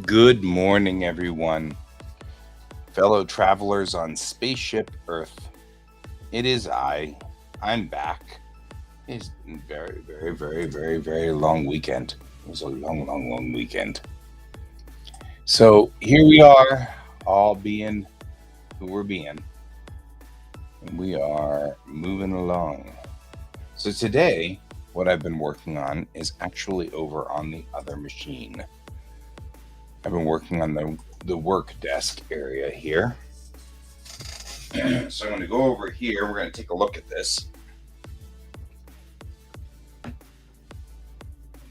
Good morning, everyone, fellow travelers on spaceship Earth. It is I. I'm back. It's been a very long weekend. It was a long weekend. So here we are, all being who we're being, and we are moving along. So today, what I've been working on is actually over on the other machine. I've been working on the work desk area here. So I'm going to go over here. We're going to take a look at this.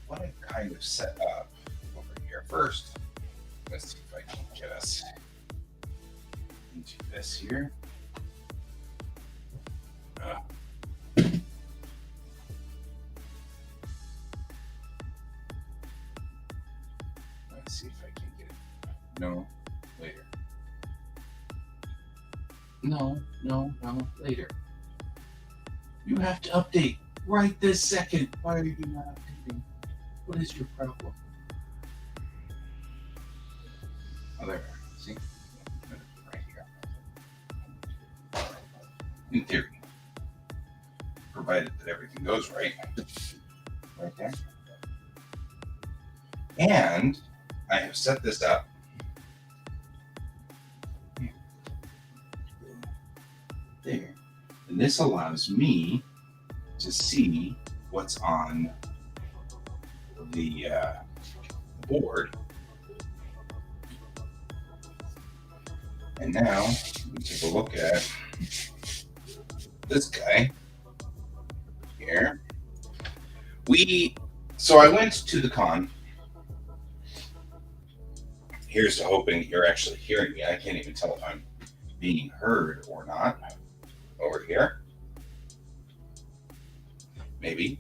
What I've kind of set up over here first. Let's see if I can get us into this here. Uh, let's see if I can get it. No, later. No, later. You have to update right this second. Why are you not updating? What is your problem? Oh, there. See? Right here. In theory. Provided that everything goes right. Right there. And I have set this up. There. And this allows me to see what's on the board. And now we take a look at this guy here. So I went to the con. Here's to hoping you're actually hearing me. I can't even tell if I'm being heard or not over here. Maybe.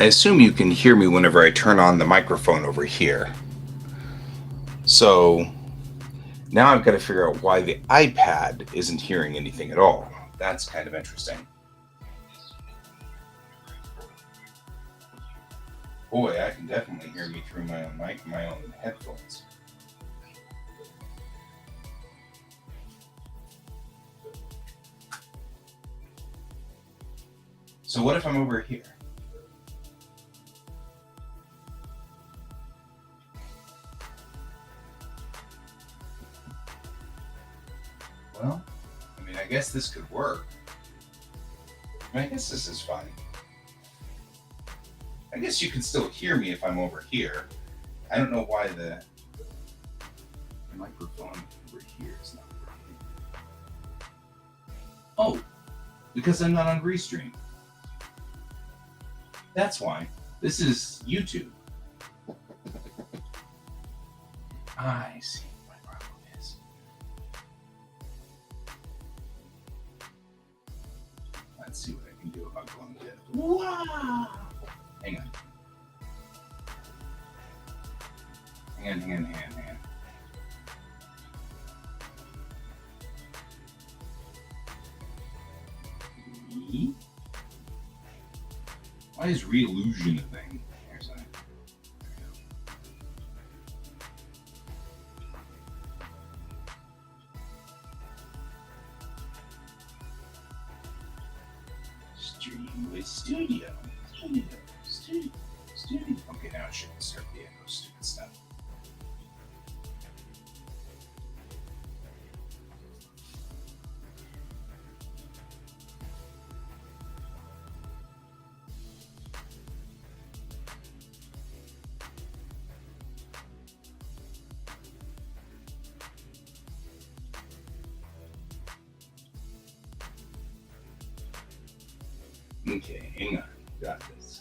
I assume you can hear me whenever I turn on the microphone over here. So now I've got to figure out why the iPad isn't hearing anything at all. That's kind of interesting. Boy, I can definitely hear me through my own mic, my own headphones. So what if I'm over here? Well, I mean, I guess this could work. I guess this is fine. I guess you can still hear me if I'm over here. I don't know why the microphone over here is not working. Oh, because I'm not on Restream. That's why. This is YouTube. I see what my problem is. Let's see what I can do about going to. Wow! Hang on. Hang on. Why is re-illusion a thing? Here's that. There we go. Stream with Studio. Studio. Okay, now it should start the echo stupid stuff. Okay, hang on. Got this.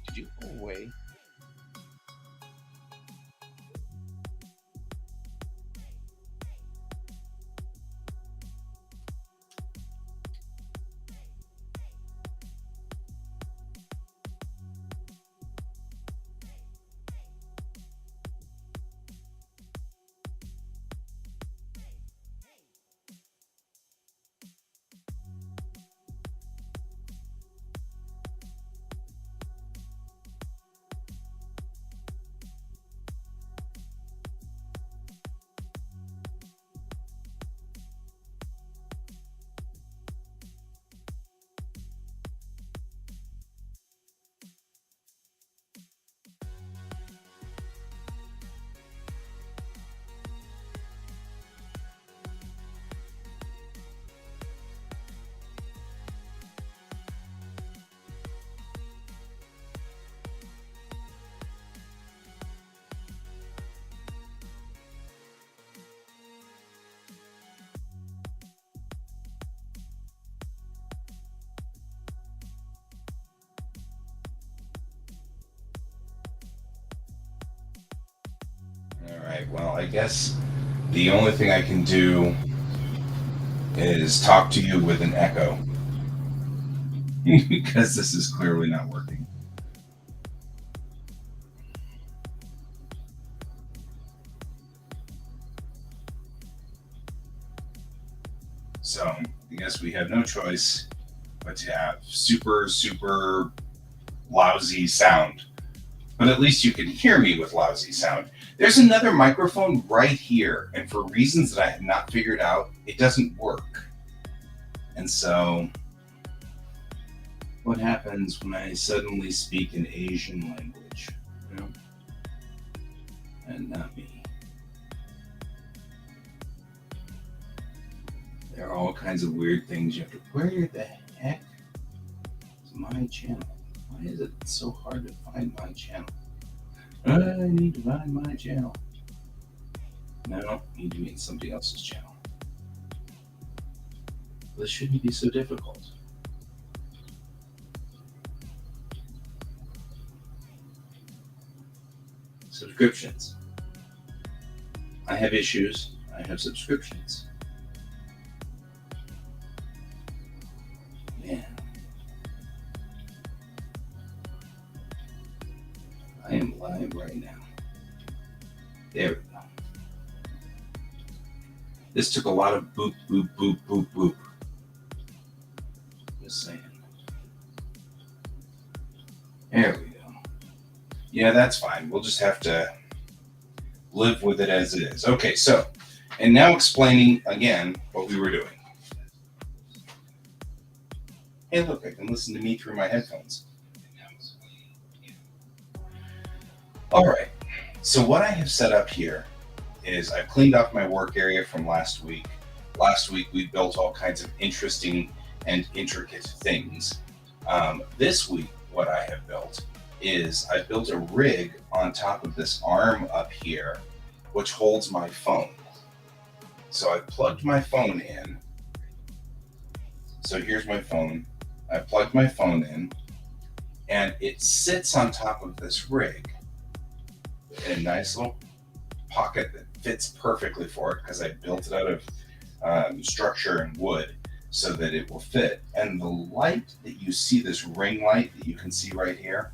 Did you go away? Alright, well, I guess the only thing I can do is talk to you with an echo. Because this is clearly not working. So I guess we have no choice but to have super, super lousy sound. But at least you can hear me with lousy sound. There's another microphone right here, and for reasons that I have not figured out, it doesn't work. And so, what happens when I suddenly speak an Asian language? You know? And not me. There are all kinds of weird things you have to. Where the heck is my channel? Why is it so hard to find my channel? I need to find my channel. No, I need to be in somebody else's channel. This shouldn't be so difficult. Subscriptions. I have issues. I have subscriptions. Man. I am live right now. There we go. This took a lot of boop, boop, boop, boop, boop. Just saying. There we go. Yeah, that's fine. We'll just have to live with it as it is. Okay, so, and now explaining again what we were doing. Hey, look, I can listen to me through my headphones. All right, so what I have set up here is I've cleaned off my work area from last week. Last week, we built all kinds of interesting and intricate things. This week, what I have built is I built a rig on top of this arm up here, which holds my phone. So I plugged my phone in. So here's my phone. I plugged my phone in, and it sits on top of this rig in a nice little pocket that fits perfectly for it because I built it out of structure and wood so that it will fit. And the light that you see, this ring light that you can see right here,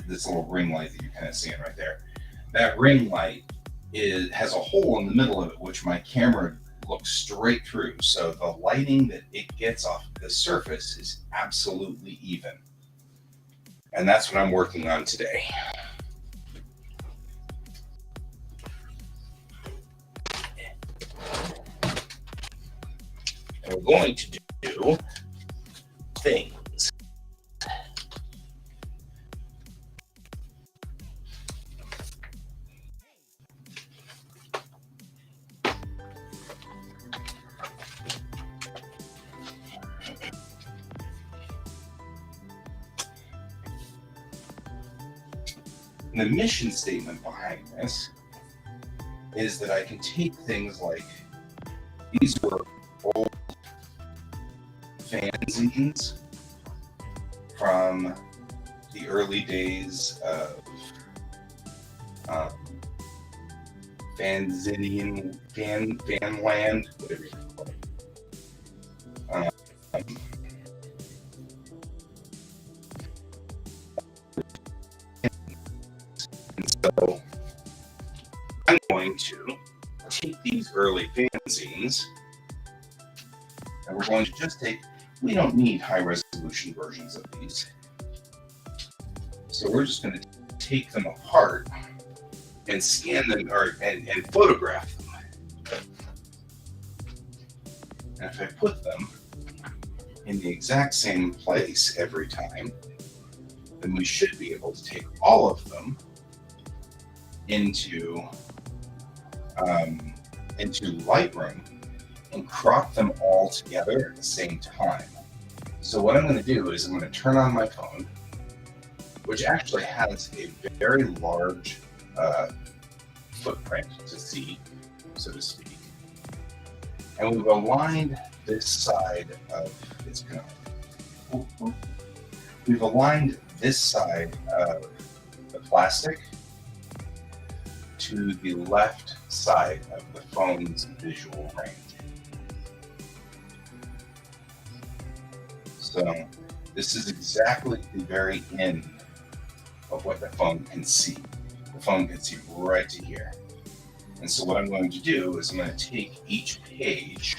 this little ring light that you're kind of seeing right there, that ring light has a hole in the middle of it, which my camera looks straight through. So the lighting that it gets off the surface is absolutely even. And that's what I'm working on today. And we're going to do things. And the mission statement behind this is that I can take things like, these were old fanzines from the early days of fanzine, fanland, whatever you call it. So I'm going to take these early fanzines and we're going to just take, we don't need high resolution versions of these. So we're just going to take them apart and scan them and photograph them. And if I put them in the exact same place every time, then we should be able to take all of them into Lightroom and crop them all together at the same time. So what I'm going to do is I'm going to turn on my phone, which actually has a very large footprint to see, so to speak. And we've aligned this side of its we've aligned this side of the plastic to the left side of the phone's visual range. So this is exactly the very end of what the phone can see. The phone can see right to here. And so what I'm going to do is I'm going to take each page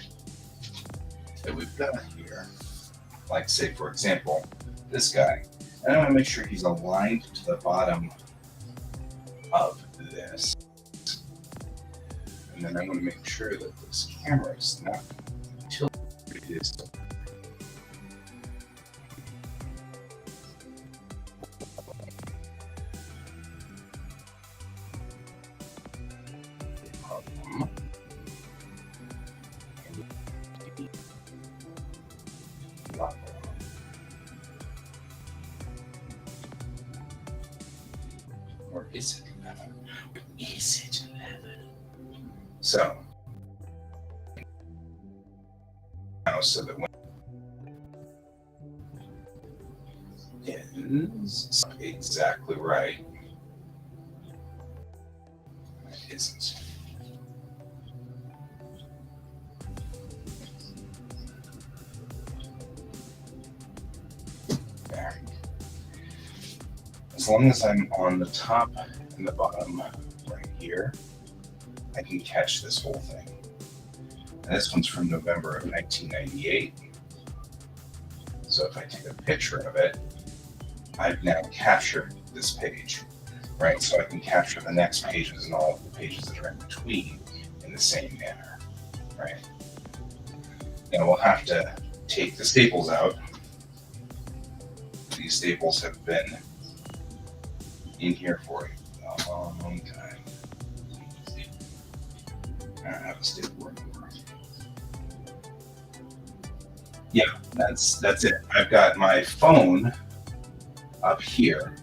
that we've got here, like say for example, this guy, and I'm going to make sure he's aligned to the bottom of this. And then I'm going to make sure that this camera is not tilted. It is tilted. Or is it 11? Is it 11? So, now so that when it is exactly right, it isn't. There. As long as I'm on the top and the bottom right here, I can catch this whole thing. And this one's from November of 1998. So if I take a picture of it, I've now captured this page, right? So I can capture the next pages and all of the pages that are in between in the same manner, right? Now we'll have to take the staples out. These staples have been in here for a long time. I don't have a staple anymore. Yeah, that's it. I've got my phone up here,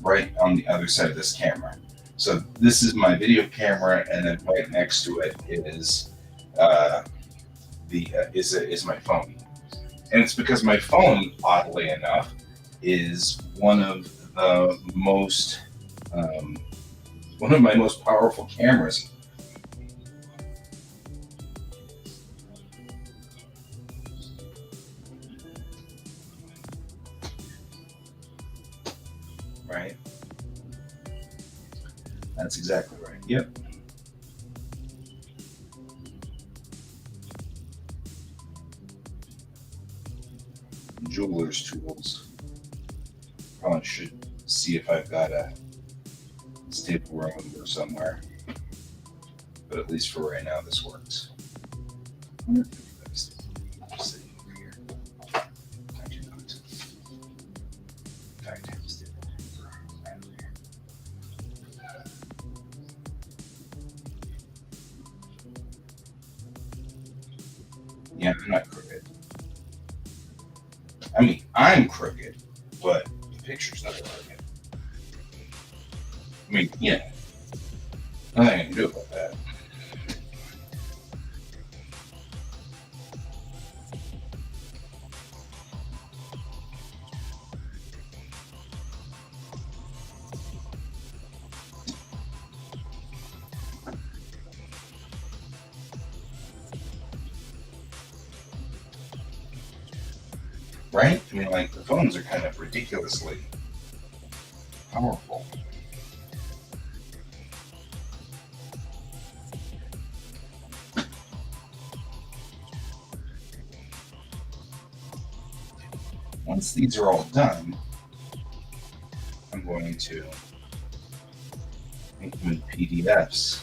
right on the other side of this camera. So this is my video camera, and then right next to it is is my phone. And it's because my phone, oddly enough, is one of my most powerful cameras. Right? That's exactly right. Yep. Jeweler's tools. Probably should see if I've got a staple remover somewhere. But at least for right now, this works. Sitting over here. I do not. In fact, I have a staple remover right over here. Yeah, I'm not crooked. I mean, I'm crooked, but the picture's not crooked. I mean, yeah, nothing I can do about that. Right? I mean, like, the phones are kind of ridiculously powerful. Once these are all done, I'm going to make them in PDFs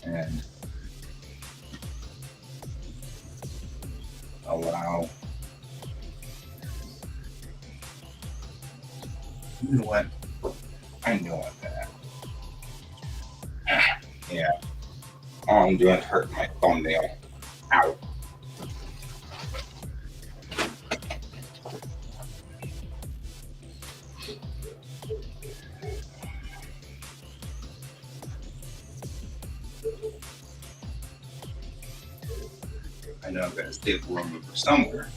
and allow. You know what? I know what that. Yeah. All I'm doing is hurting my thumbnail. Ow. I know I've got a staple remover somewhere.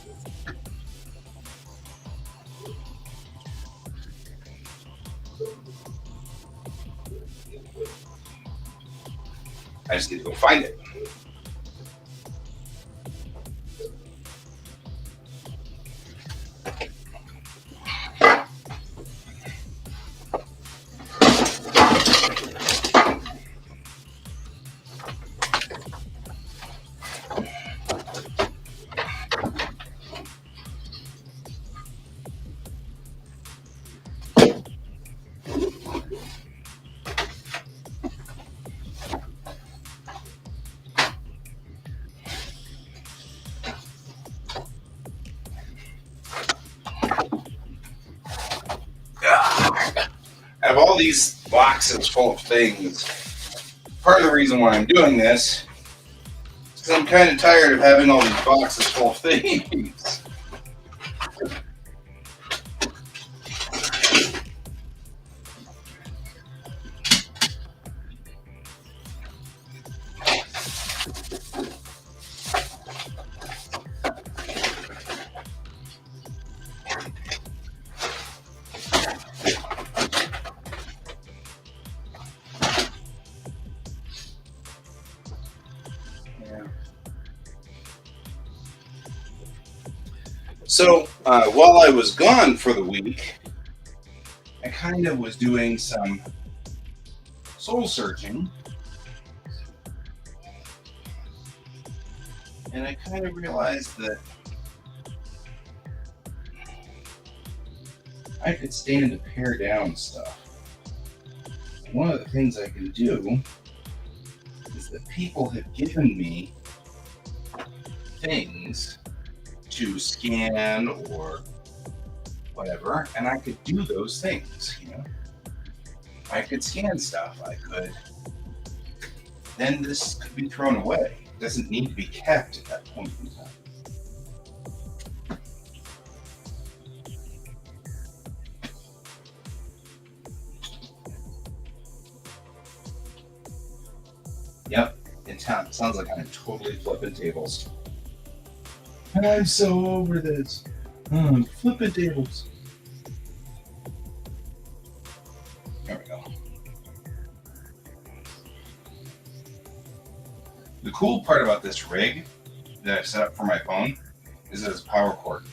I just need to go find it. have all these boxes full of things. Part of the reason why I'm doing this is because I'm kind of tired of having all these boxes full of things. So while I was gone for the week, I kind of was doing some soul searching, and I kind of realized that I could stand to pare down stuff. One of the things I can do is that people have given me things to scan or whatever, and I could do those things, you know. I could scan stuff. I could. Then this could be thrown away. It doesn't need to be kept at that point in time. Yep, it sounds like I'm totally flipping tables. I'm so over this. I'm flipping tables. There we go. The cool part about this rig that I've set up for my phone is that it's power cord.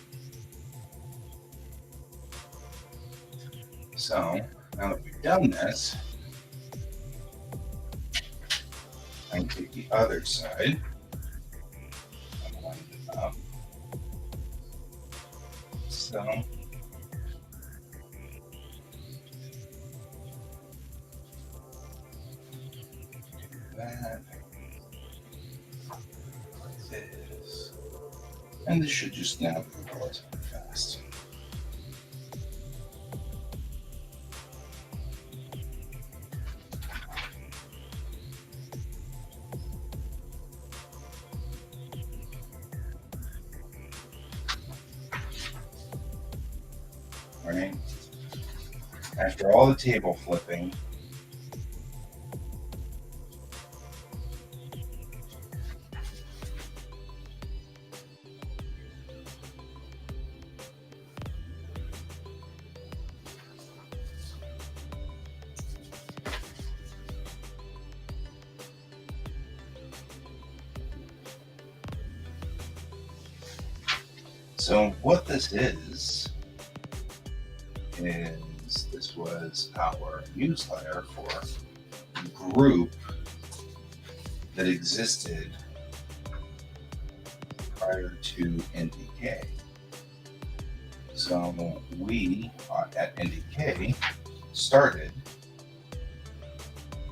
So now that we've done this, I can take the other side and line it up. So that like this, and this should just now go relatively fast. Right? After all the table flipping, so what this is this was our newsletter for a group that existed prior to NDK. So we at NDK started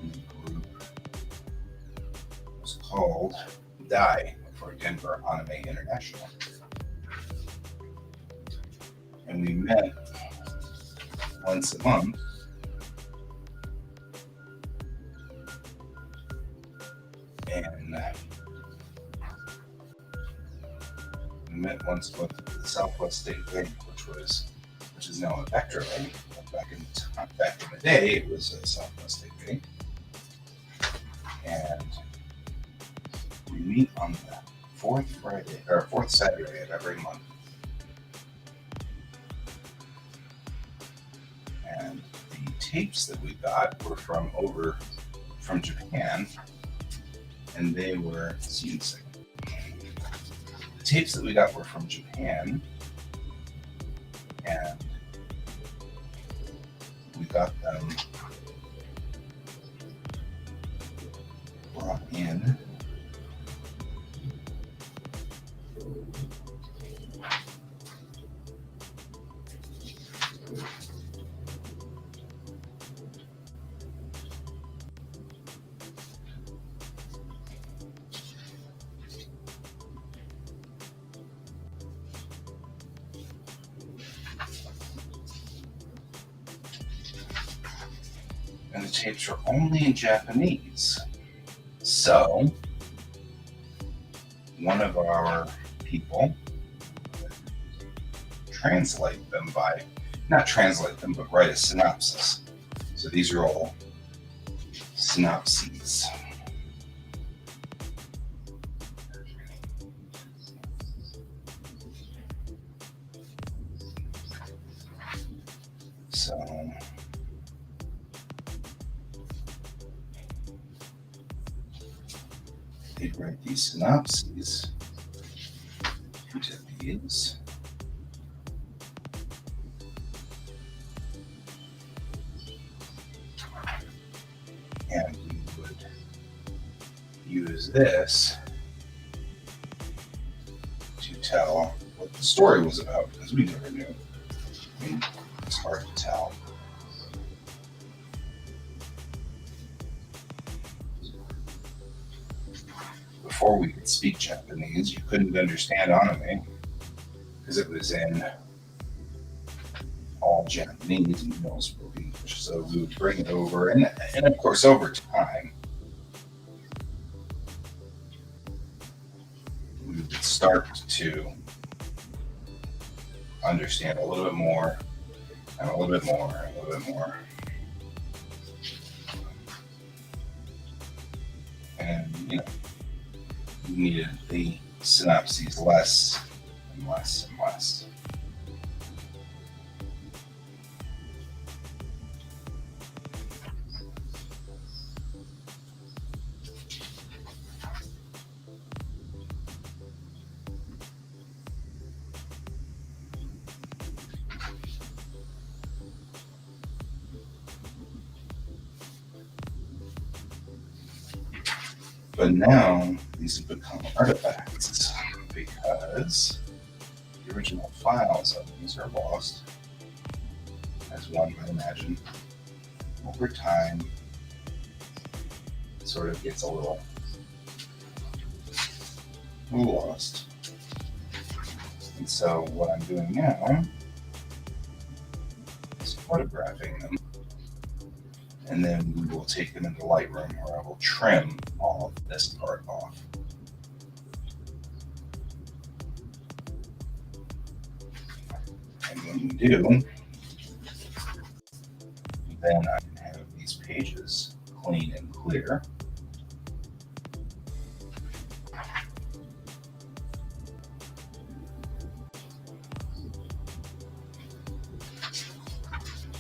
a group. It was called DIE for Denver Anime International. And we met once a month and we met once with the Southwest State Bank, which is now a Vectra Bank. Back in the day, it was a Southwest State Bank, and we meet on the fourth Saturday of every month. And the tapes that we got were from Japan, and they were the tapes that we got were from Japan, and we got them brought in and the tapes were only in Japanese. So, one of our people not translate them, but write a synopsis. So these are all synopses. So they'd write these synopses into these. And we would use this to tell what the story was about, because we never knew. I mean, it's hard to tell. Before we could speak Japanese, you couldn't understand anime because it was in all Japanese and we all spoke English. So we would bring it over, and of course, over time, we would start to understand a little bit more, and a little bit more, and a little bit more. And, you needed the synopses less and less and less. But now these have become artifacts because the original files of these are lost, as one might imagine. Over time, it sort of gets a little lost. And so what I'm doing now is photographing them. And then we will take them into Lightroom, where I will trim all of this part off. And when we do, then I can have these pages clean and clear.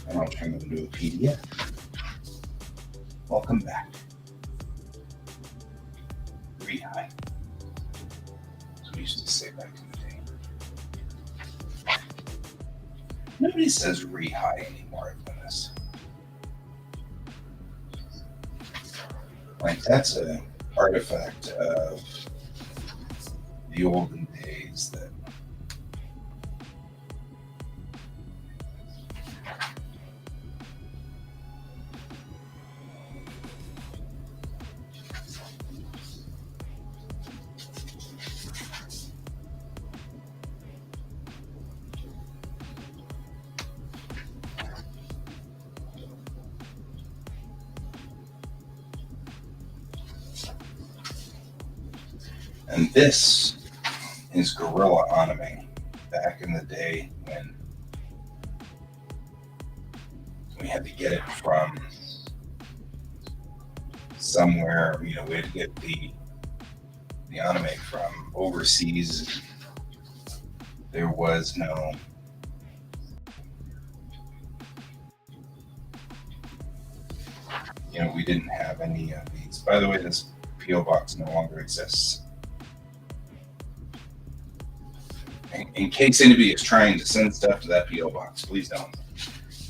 And I'll turn them into a PDF. Welcome back. Re-hi. As we used to say back in the day. Nobody says re-hi anymore, Dennis. Like, that's an artifact of the olden days that and this is guerrilla anime. Back in the day when we had to get it from somewhere, we had to get the anime from overseas. There was no we didn't have any of these. By the way, this P.O. box no longer exists. In case anybody is trying to send stuff to that P.O. box, please don't.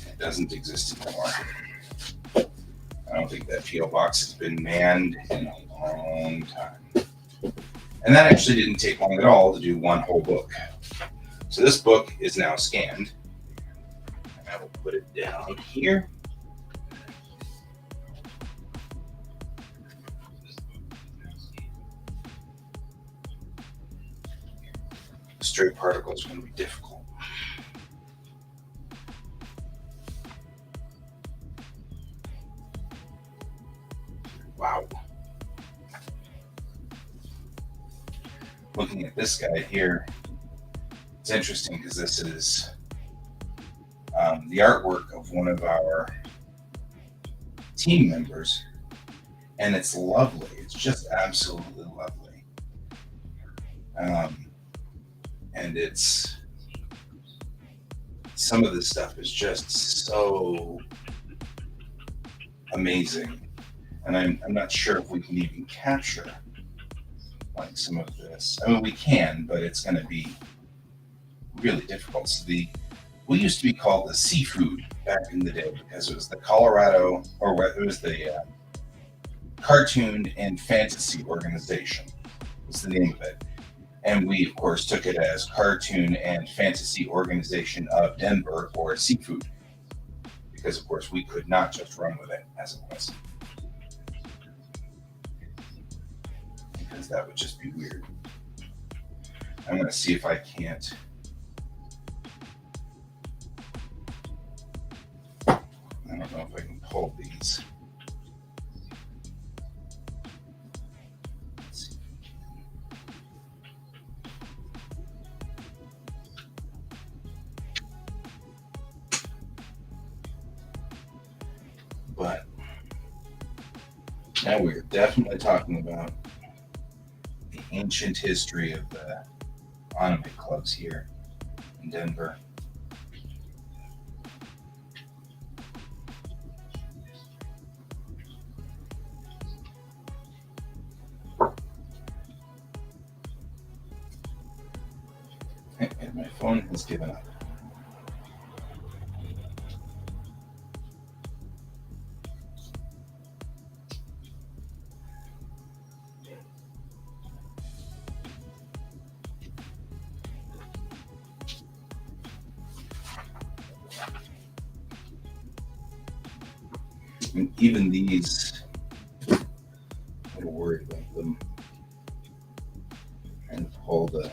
It doesn't exist anymore. I don't think that P.O. box has been manned in a long time. And that actually didn't take long at all to do one whole book. So this book is now scanned. And I will put it down here. Stray particles are going to be difficult. looking at this guy here, it's interesting because this is the artwork of one of our team members, and it's lovely. It's just absolutely lovely. And it's some of this stuff is just so amazing, and I'm not sure if we can even capture like some of this. I mean, we can, but it's going to be really difficult. So we used to be called the Seafood back in the day because it was the Colorado, or it was the Cartoon and Fantasy Organization. Was the name of it. And we, of course, took it as Cartoon and Fantasy Organization of Denver, or Seafood, because, of course, we could not just run with it as it was, because that would just be weird. I'm going to see if I can't. I don't know if I can pull these. But now we're definitely talking about the ancient history of the anime clubs here in Denver. And my phone has given up. And even these, I'm a little worried about them. Trying to pull the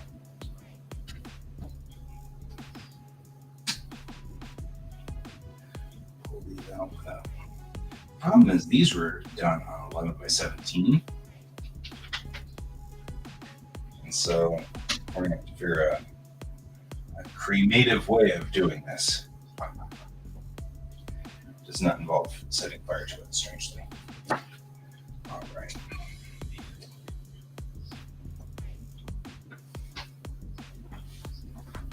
these out without. Problem is, these were done on 11 by 17, and so we're gonna have to figure out a creative way of doing this. Does not involve setting fire to it, strangely. All right.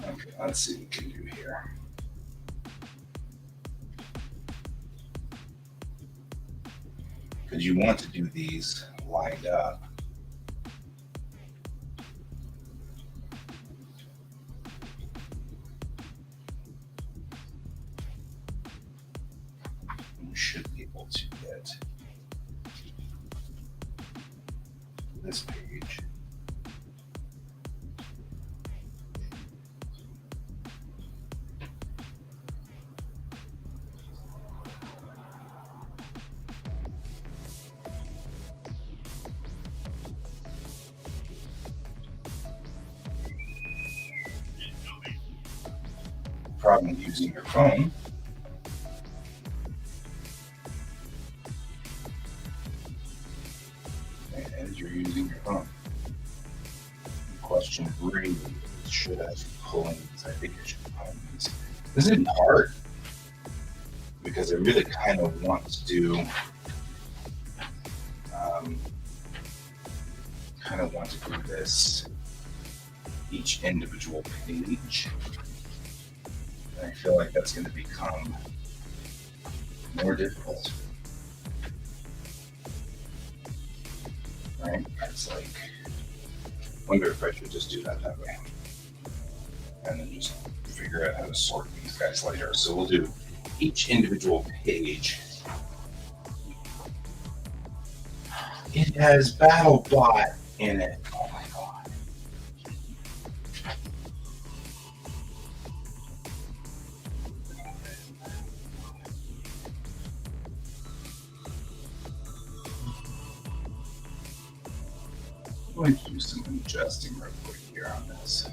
Okay, let's see what we can do here. Because you want to do these lined up. We should be able to get this page. Problem with using your phone as you're using your phone. The question really is, should I be pulling these? I think I should be pulling these. This isn't hard because I really kind of want to do this each individual page. And I feel like that's going to become more difficult. Right? It's like, wonder if I should just do that way. And then just figure out how to sort these guys later. So we'll do each individual page. It has BattleBot in it. Oh my god. I'm going to do some adjusting real quick here on this.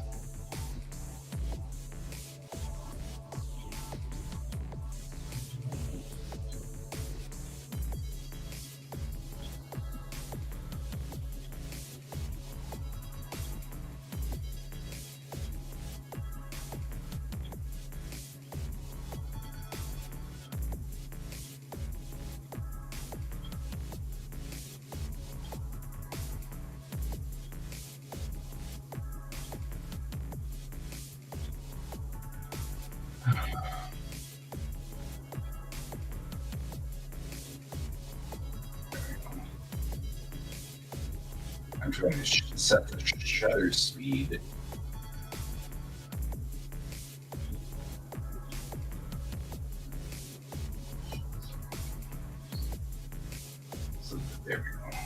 I'm trying to set the shutter speed. So there we go.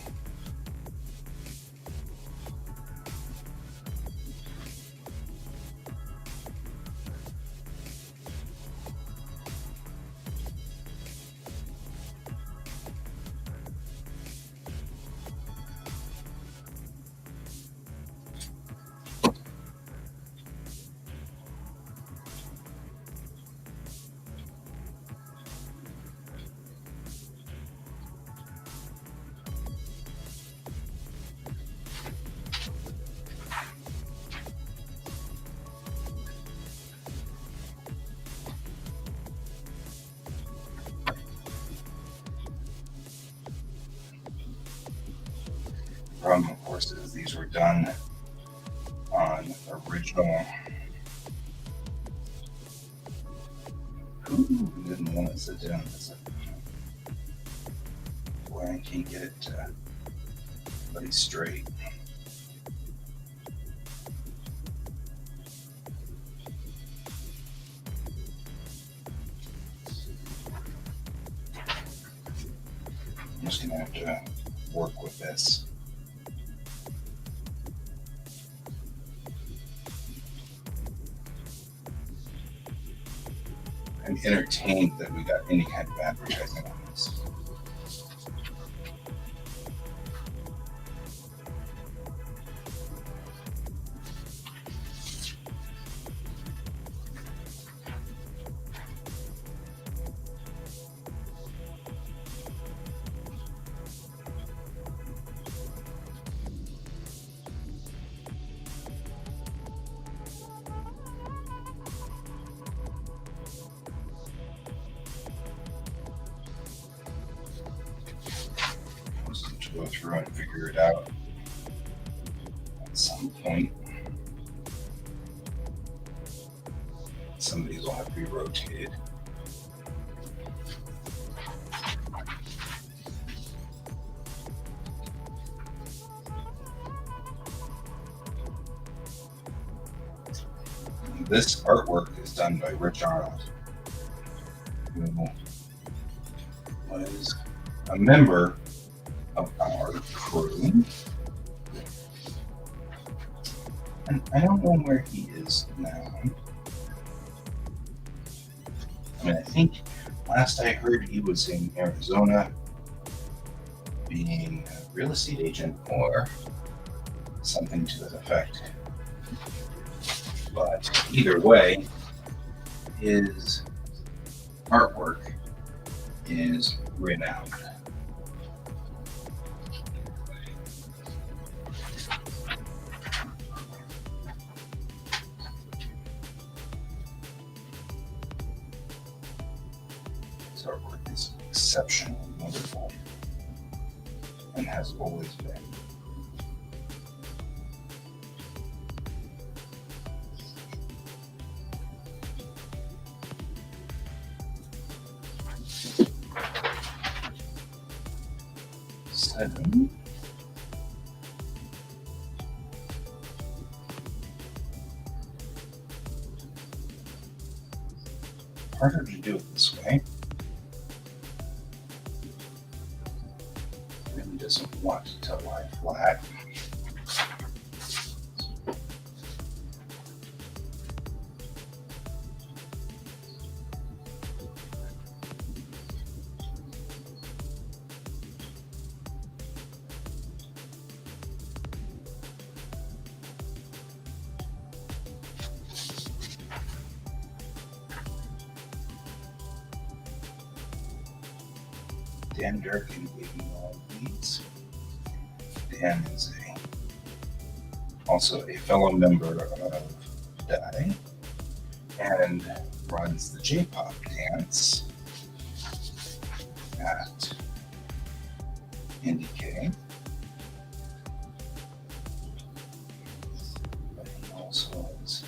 Problem, of course, is these were done on original. Ooh, didn't want to sit down. Boy, I can't get it to lay straight. I'm just gonna have to work with this. I'm entertained that we got any kind of advertising on this. To go through and figure it out at some point. Some of these will have to be rotated. This artwork is done by Rich Arnold, who was a member of our crew. And I don't know where he is now. I mean, I think last I heard he was in Arizona being a real estate agent or something to that effect. But either way, his artwork is renowned. His artwork is exceptionally wonderful and has always been. Seven. Harder to do it this way. Really doesn't want to lie flat. Dan Durkin gave me all of these. Dan is also a fellow member of DIE and runs the J-pop dance at IndieK. But he also is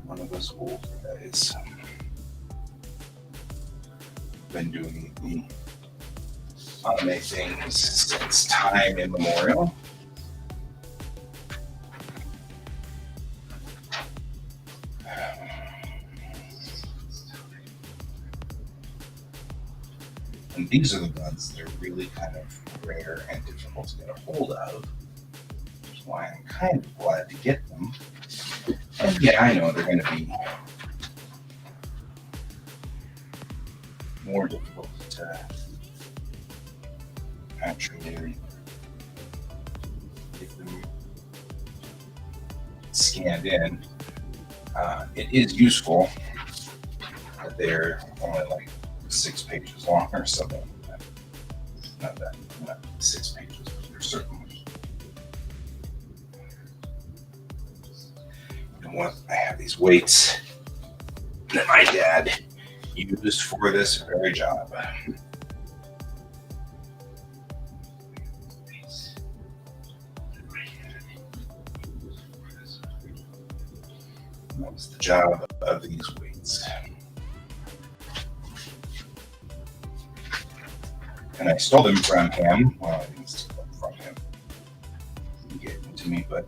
one of those old guys. Been doing the anime things since time immemorial. And these are the ones that are really kind of rare and difficult to get a hold of, which is why I'm kind of glad to get them. And yeah, I know they're going to be more difficult to actually get them scanned in. It is useful that they're only like 6 pages long or something like that. Not 6 pages, but they're certainly. And what I have these weights that my dad used for this very job. That was the job of these weights. And I stole them from him. Well, I didn't steal them from him. He gave them to me, but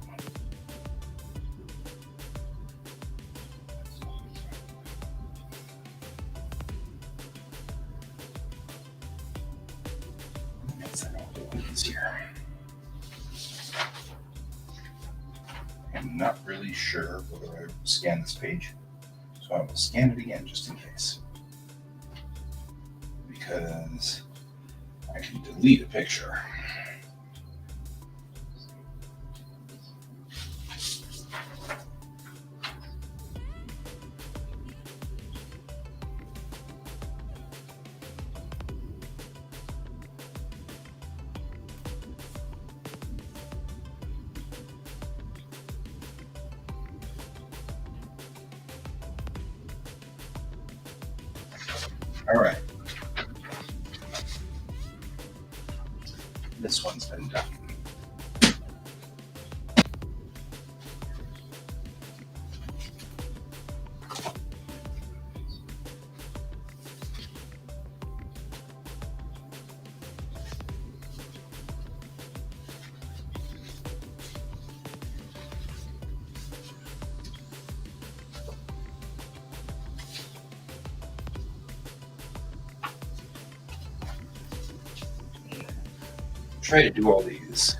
here. I'm not really sure whether I scan this page, so I will scan it again just in case. Because I can delete a picture. All right. This one's been done. Try to do all these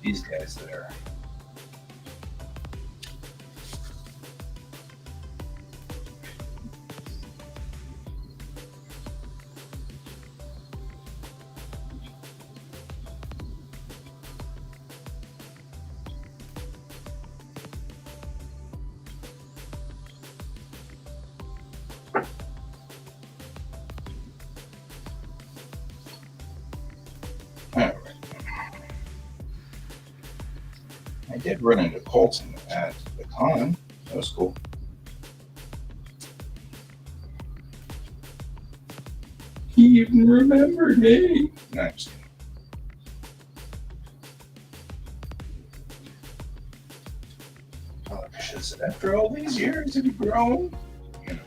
guys that are I did run into Colton at the con. That was cool. He even remembered me. No, I'm just kidding. Oh, I should have said, after all these years, have you grown? You know.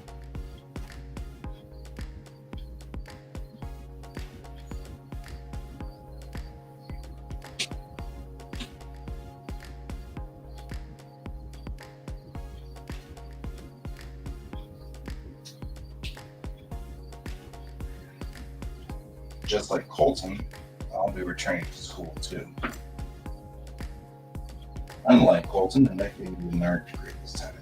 Just like Colton, I'll be returning to school too. Unlike Colton, I'm not getting an art degree this time.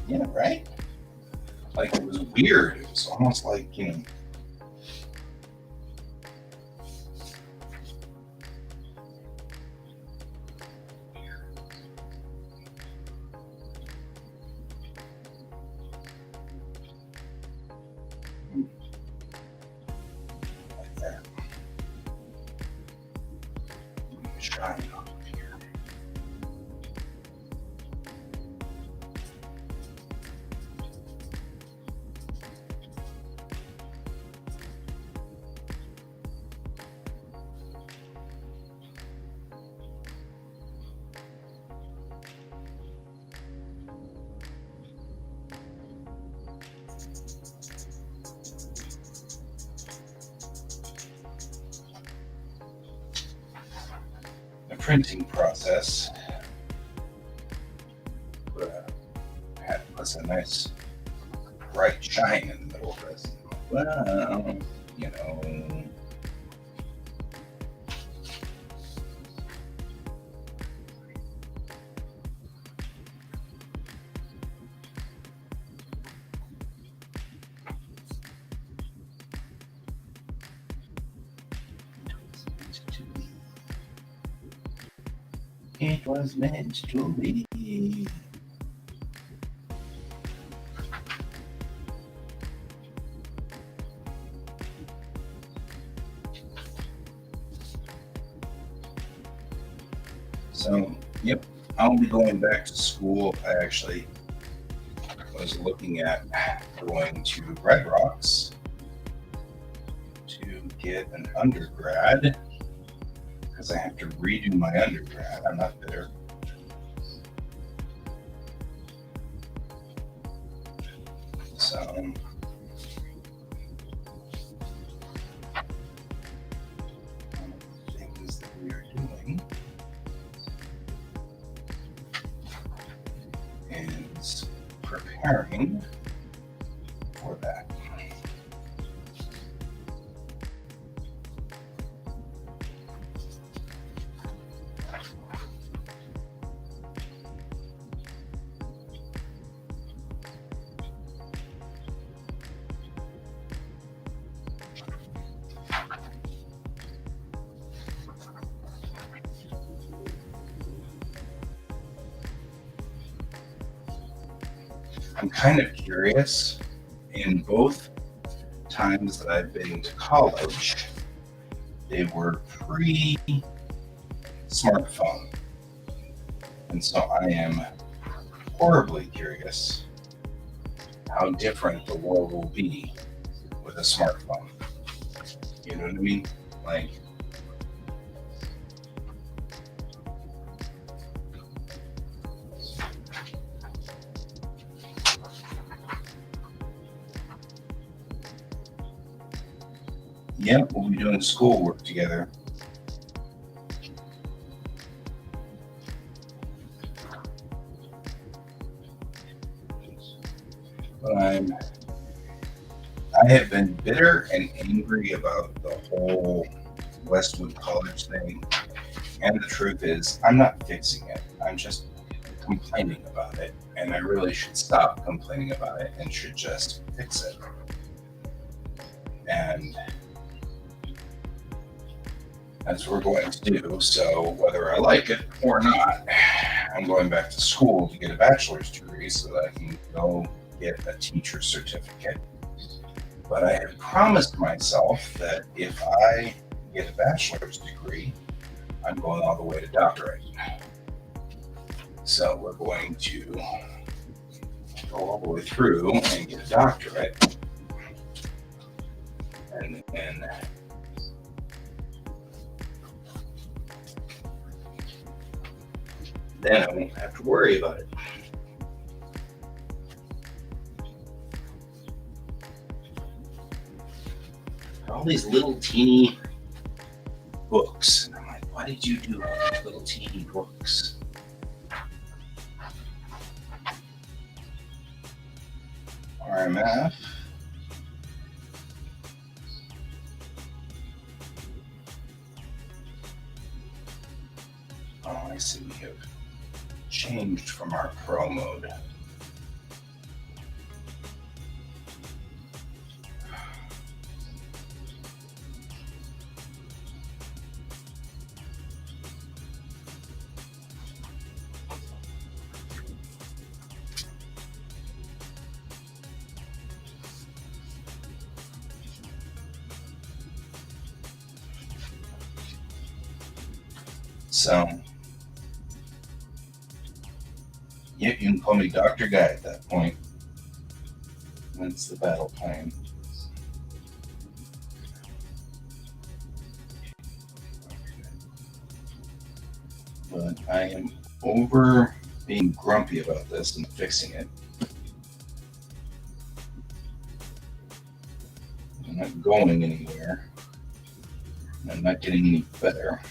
Yeah, right? Like, it was weird. It was almost like, you know, like that. Shine on here. The printing process has a nice bright shine in the middle of this. Well, you know. It was meant to be. So, yep, I'll be going back to school. I actually was looking at going to Red Rocks to get an undergrad because I have to redo my undergrad. I'm not bitter. So, one of the things that we are doing is preparing for that. I'm kind of curious. In both times that I've been to college, they were pre-smartphone. And so I am horribly curious how different the world will be with a smartphone. You know what I mean? Like, yep, we'll be doing schoolwork together. But I have been bitter and angry about the whole Westwood College thing. And the truth is, I'm not fixing it. I'm just complaining about it. And I really should stop complaining about it and should just fix it. And that's what we're going to do. So whether I like it or not, I'm going back to school to get a bachelor's degree so that I can go get a teacher's certificate. But I have promised myself that if I get a bachelor's degree, I'm going all the way to doctorate. So we're going to go all the way through and get a doctorate. And then I won't have to worry about it. All these little teeny books. And I'm like, why did you do all these little teeny books? RMF. Oh, I see we have changed from our pro mode. So, yep, you can call me Dr. Guy at that point. That's the battle plan. But I am over being grumpy about this and fixing it. I'm not going anywhere. I'm not getting any better.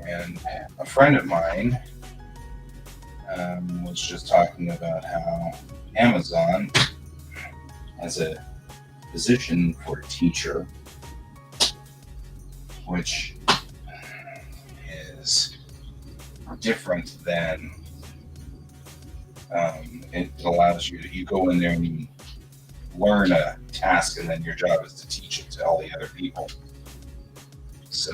And a friend of mine was just talking about how Amazon has a position for teacher, which is different than it allows you to, you go in there and you learn a task, and then your job is to teach it to all the other people. So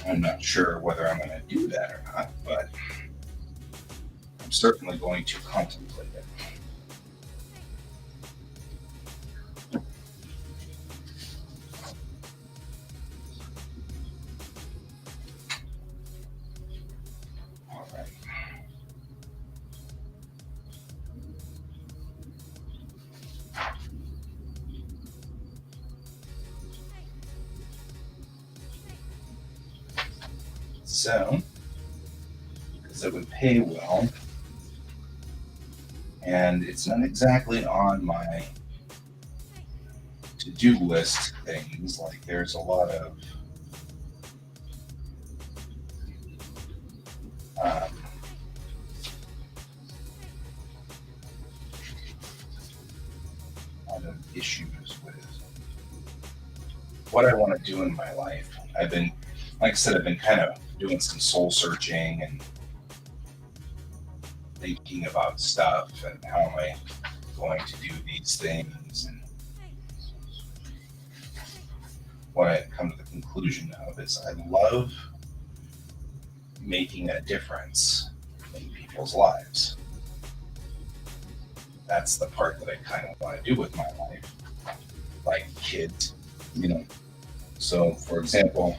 I'm not sure whether I'm going to do that or not, but I'm certainly going to contemplate it. All right. So, because it would pay well, and it's not exactly on my to-do list things. Like there's a lot of um, issues with what I want to do in my life. I've been, like I said, I've been kind of doing some soul searching and thinking about stuff and how am I going to do these things. And what I've come to the conclusion of is I love making a difference in people's lives. That's the part that I kind of want to do with my life. Like kids, you know. So, for example,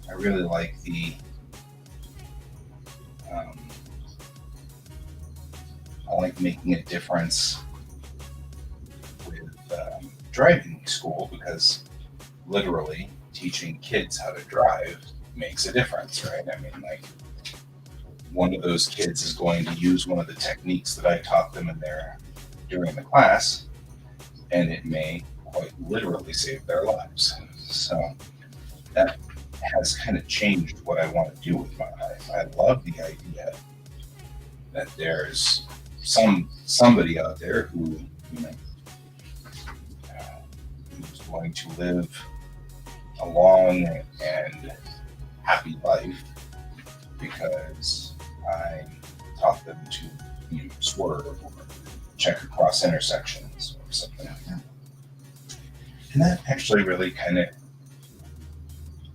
I really like I like making a difference with driving school, because literally teaching kids how to drive makes a difference, right? I mean, like, one of those kids is going to use one of the techniques that I taught them in there during the class, and it may quite literally save their lives. So that has kind of changed what I want to do with my life. I love the idea that there's somebody out there who, you know, who's going to live a long and happy life because I taught them to, you know, swerve or check across intersections or something like that. And that actually really kind of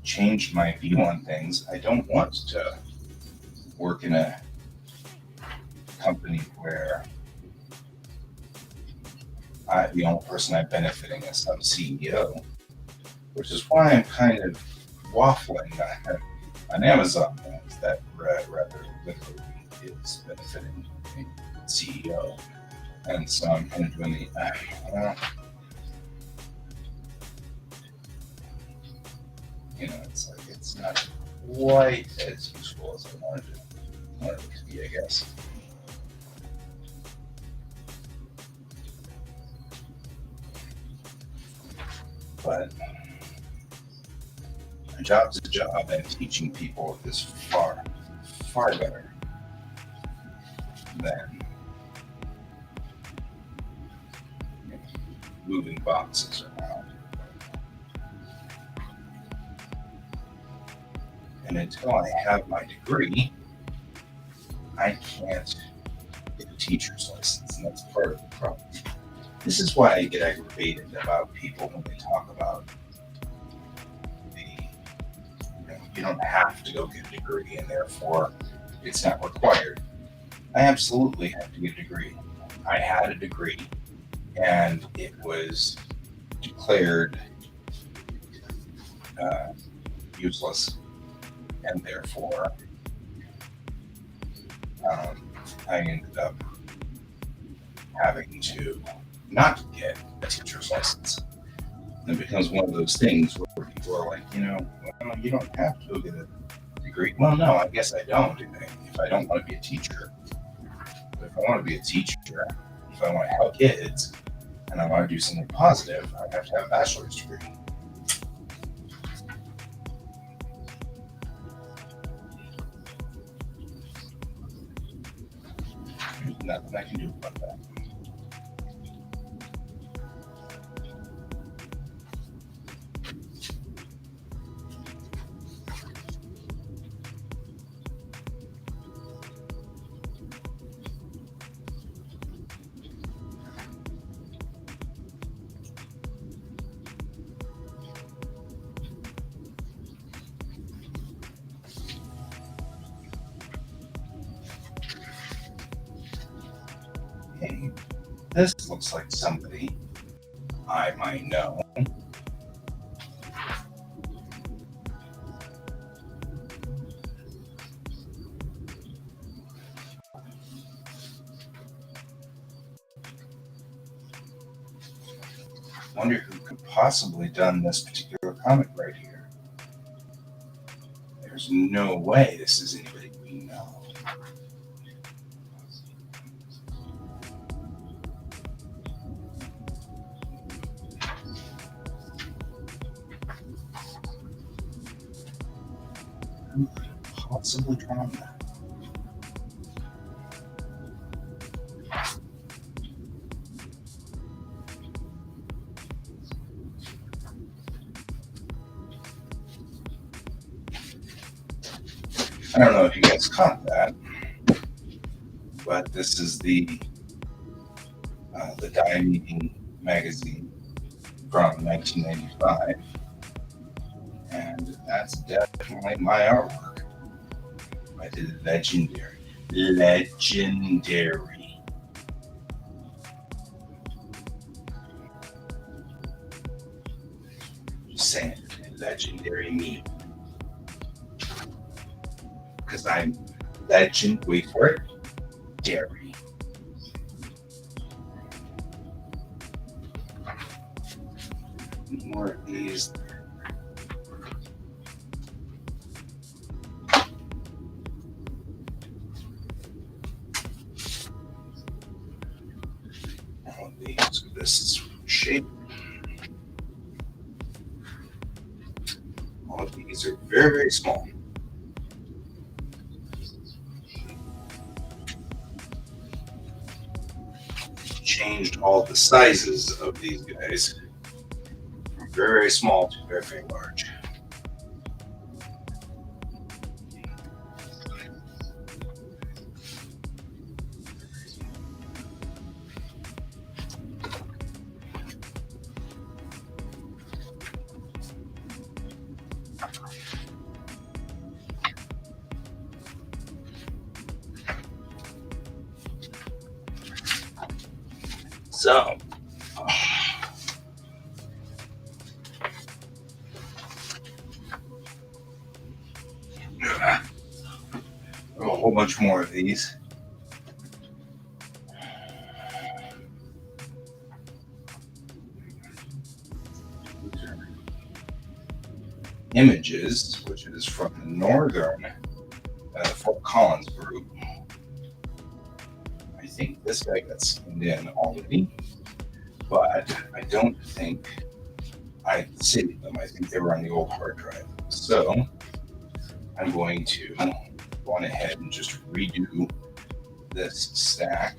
changed my view on things. I don't want to work in a company where the only person I'm benefiting is some CEO, which is why I'm kind of waffling on Amazon, that rather literally is benefiting the CEO. And so I'm kind of doing you know, it's like it's not quite as useful as I wanted it to be, I guess. But a job's a job, and teaching people is far, far better than, you know, moving boxes around. And until I have my degree, I can't get a teacher's license, and that's part of the problem. This is why I get aggravated about people when they talk about you don't have to go get a degree, and therefore it's not required. I absolutely have to get a degree. I had a degree, and it was declared useless, and therefore I ended up having to not get a teacher's license. And it becomes one of those things where people are like, you know, well, you don't have to go get a degree. Well, no, I guess I don't. If I don't want to be a teacher, but if I want to be a teacher, if I want to help kids and I want to do something positive, I have to have a bachelor's degree. There's nothing I can do about that. Hey, this looks like somebody I might know. Wonder who could possibly done this particular comic right here. There's no way this is anybody we know. Who could have possibly drawn that? I don't know if you guys caught that, but this is the Diomedes magazine from 1995, and that's definitely my artwork. I did legendary. Just saying, legendary me. Because I'm legend, wait for it, dairy. More of these. All of these. This is shape. All of these are very, very small. Changed all the sizes of these guys from very, very small to very, very large. So, a whole bunch more of these. These are images, which is from the Northern Fort Collins group. I think this guy got scanned in already, but I don't think I saved them. I think they were on the old hard drive. So I'm going to go on ahead and just redo this stack.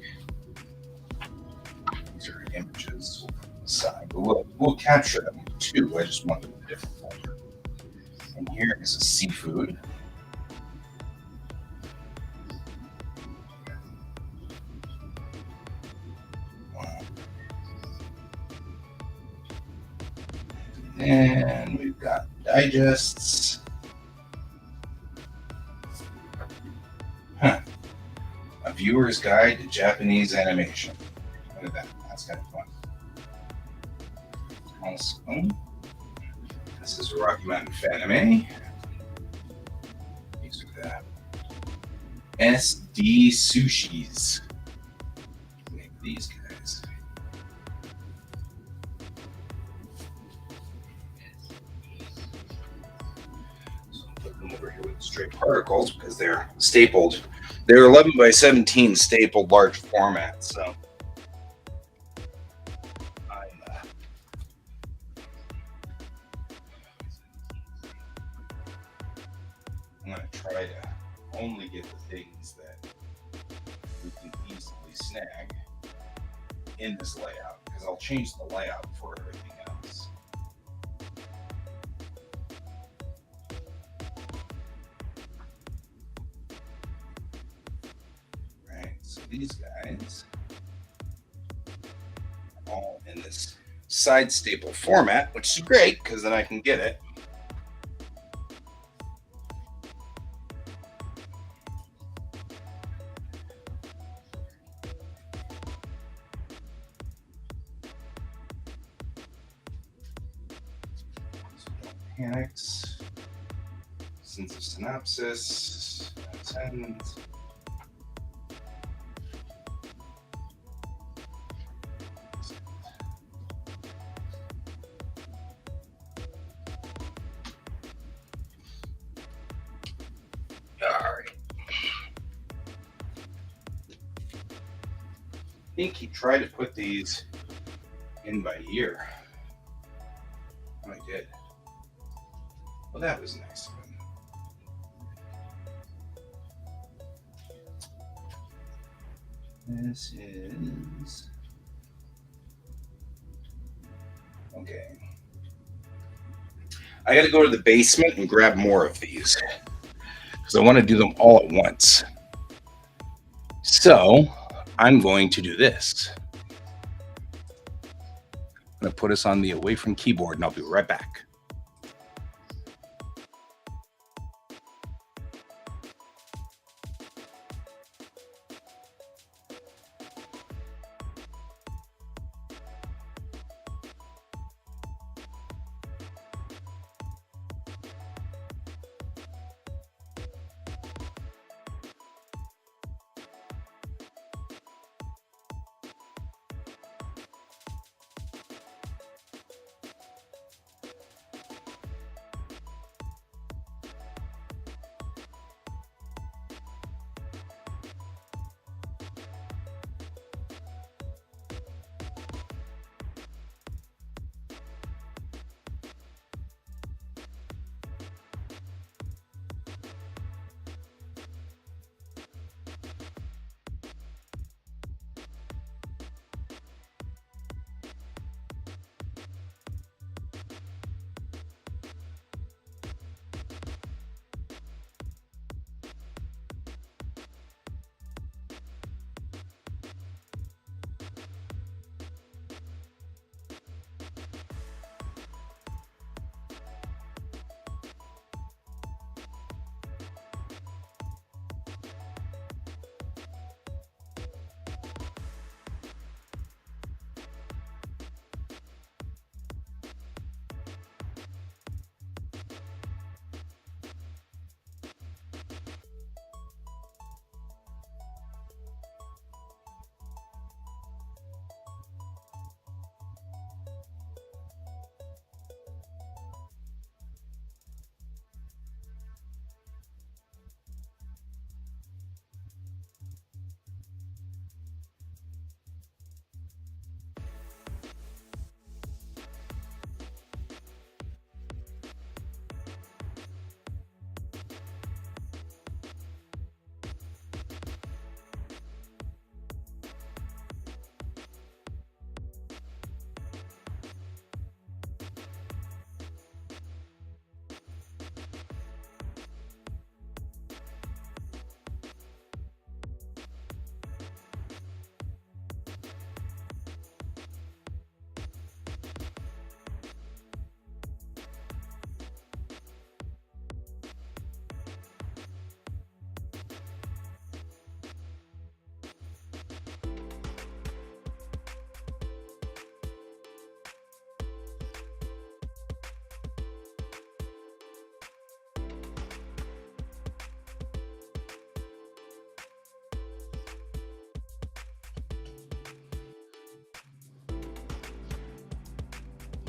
These are images side, but we'll capture them too. I just want them in a different folder. And here is a seafood. And we've got digests. A viewer's guide to Japanese animation. Look at that. That's kind of fun. Also, this is Rocky Mountain Anime. These are the SD Sushis. Make these guys. So I'll put them over here with straight particles because they're stapled. They're 11 by 17 stapled large format. So going to try to only get the things that we can easily snag in this layout, because I'll change the layout for everything else. Right, so these guys are all in this side staple format, which is great because then I can get it. Mechanics, since of synopsis, attend. All right. I think he tried to put these in by year. Oh, he did. Well, that was nice of him. This is okay. I got to go to the basement and grab more of these because I want to do them all at once. So I'm going to do this. I'm going to put us on the away from keyboard, and I'll be right back.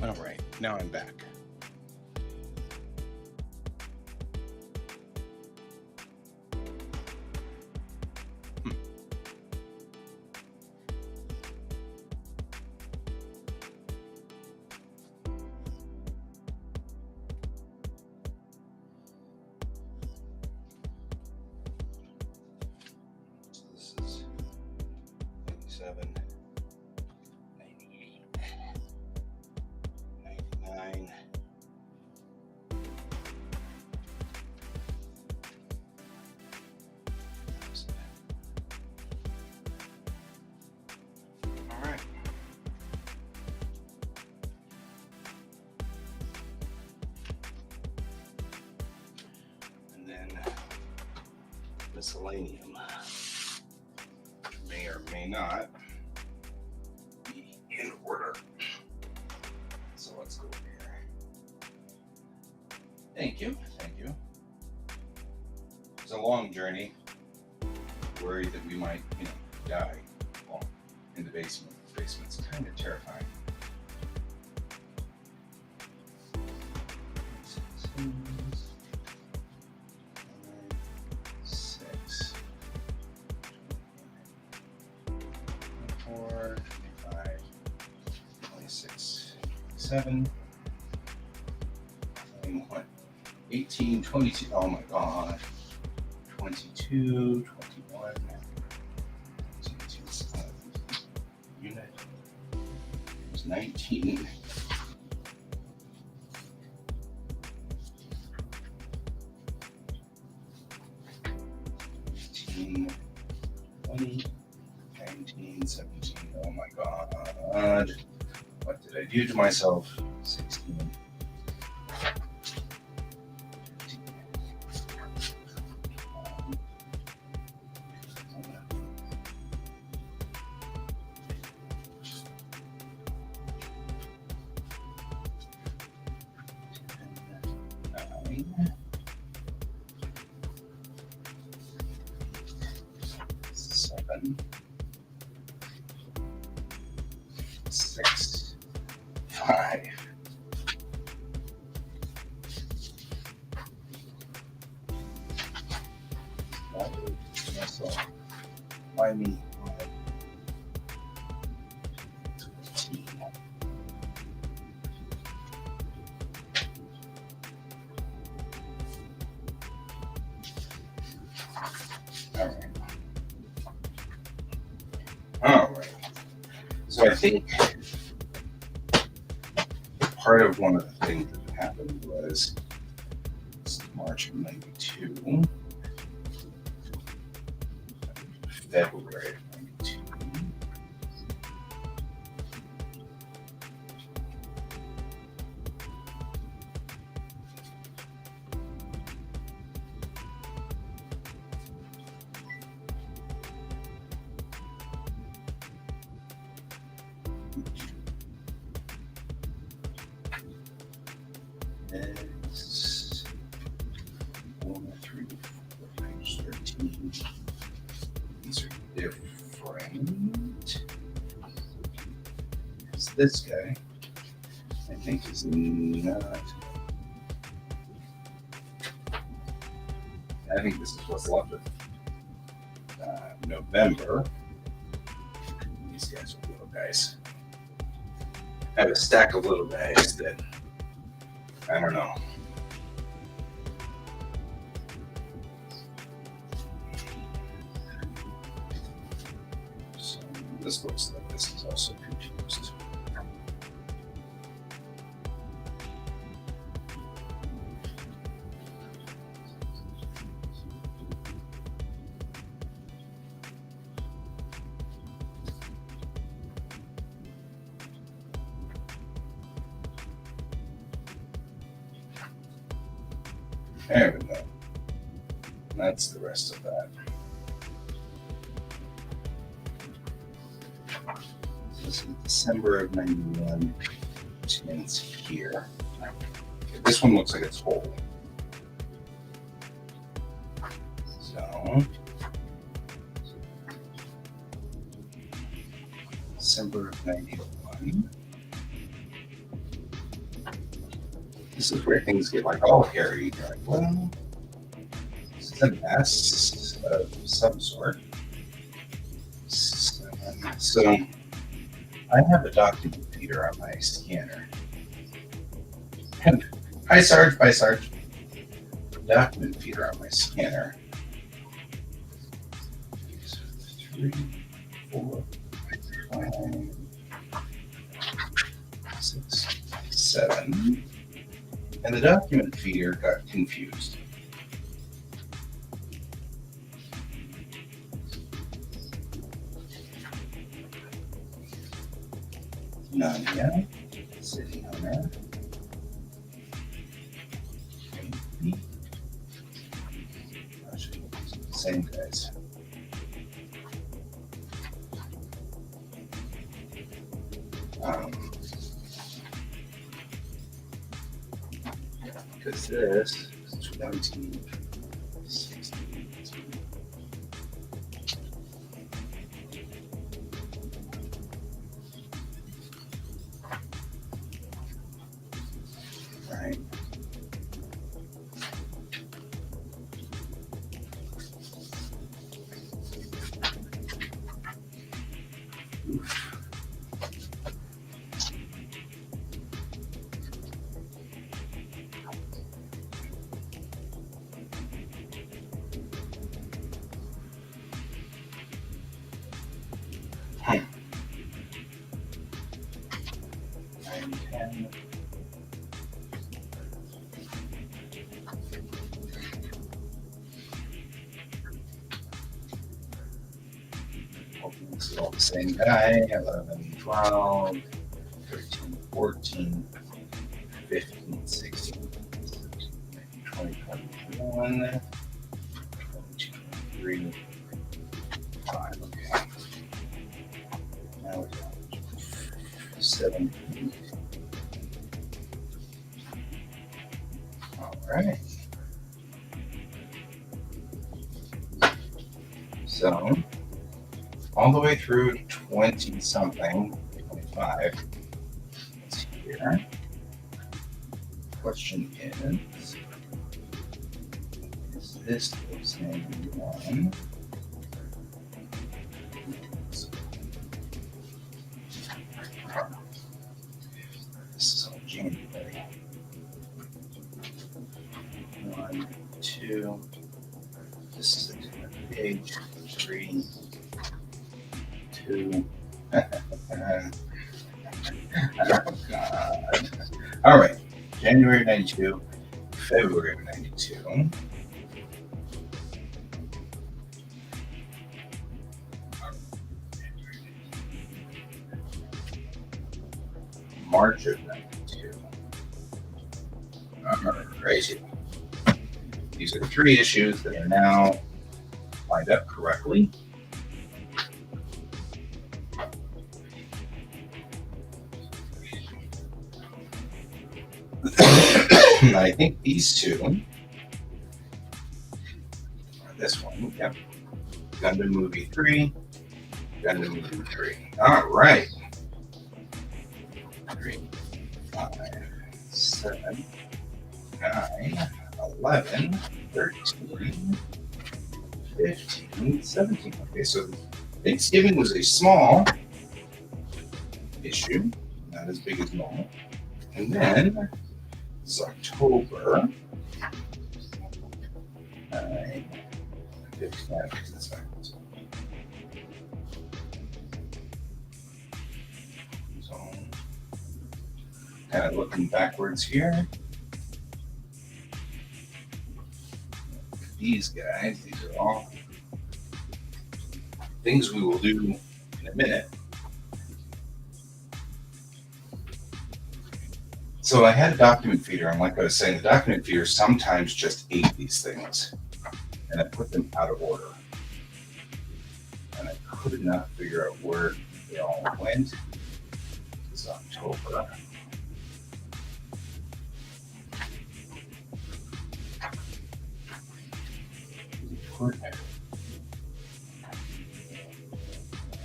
All right, now I'm back. miscellaneum may or may not be in order. So let's go here. Thank you. It's a long journey. Worried that we might, die in the basement. The basement's kind of terrifying. Six, 24, 25, 26, 27, 21, 18, 22. Oh my god. 22, 21, 22, unit. There's 19. 20, 19, 17. Oh my god. What did I do to myself? 16. 9. 7, 6, 5. Myself. Why me? 15. All right. So I think part of one of the things that happened was March of 92, February of 92. It's 1, 3, 4, page 13. These are different. It's this guy. I think is not. I think this is what's left of November. These guys are little guys. I have a stack of little guys that I don't know. So this looks like this is also confused. There we go. That's the rest of that. This is December of 91. And it's here. Okay, this one looks like it's whole. So, December of 91. This is where things get like all hairy. You're like, well, this is a mess of some sort. So I have a document feeder on my scanner. And hi Sarge, bye Sarge. Document feeder on my scanner. 3, 4, 5, 6, 7. And the document feeder got confused. None yet. City owner. same, guys. Because this is 2016. Right. And 10. Hopefully this is all the same guy. 11, 12, 13, 14, 15, 16, 20, 21, 22, 23, 5. Okay. Now we got 7, 8. All right. So, all the way through 20 something, 25. Let's see here. Question is this the same one? This is all January. 1, 2. This is a different page. 3, 2. Oh, God. All right. January 92, February 92. March of 92. Crazy. These are 3 issues that are now lined up correctly. I think these 2 are this one. Yep. Gundam Movie 3. Gundam Movie 3. All right. 3, 5, 7, 9, 11, 13, 15, 17. Okay, so Thanksgiving was a small issue, not as big as normal. And then this is October. 9, 15, that's fine. So, kind of looking backwards here. These guys, these are all things we will do in a minute. So I had a document feeder, and like I was saying, the document feeder sometimes just ate these things, and I put them out of order. And I could not figure out where they all went. This is October. Put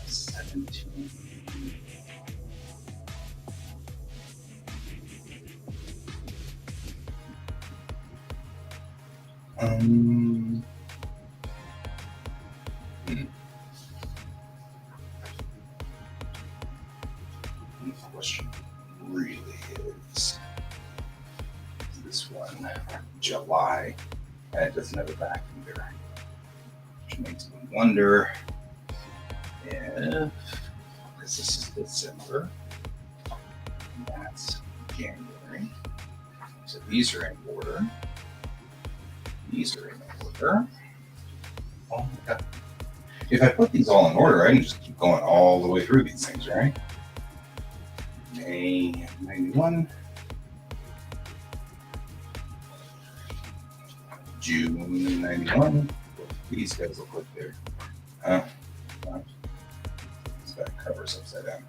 17. The question really is this one, July, and it doesn't have a back either, which makes me wonder if, because this is December, and that's January, so these are in order. These are in order. Oh my God. If I put these all in order, I can just keep going all the way through these things, right? May 91. June 91. These guys look like they're. Uh, it's got covers upside down.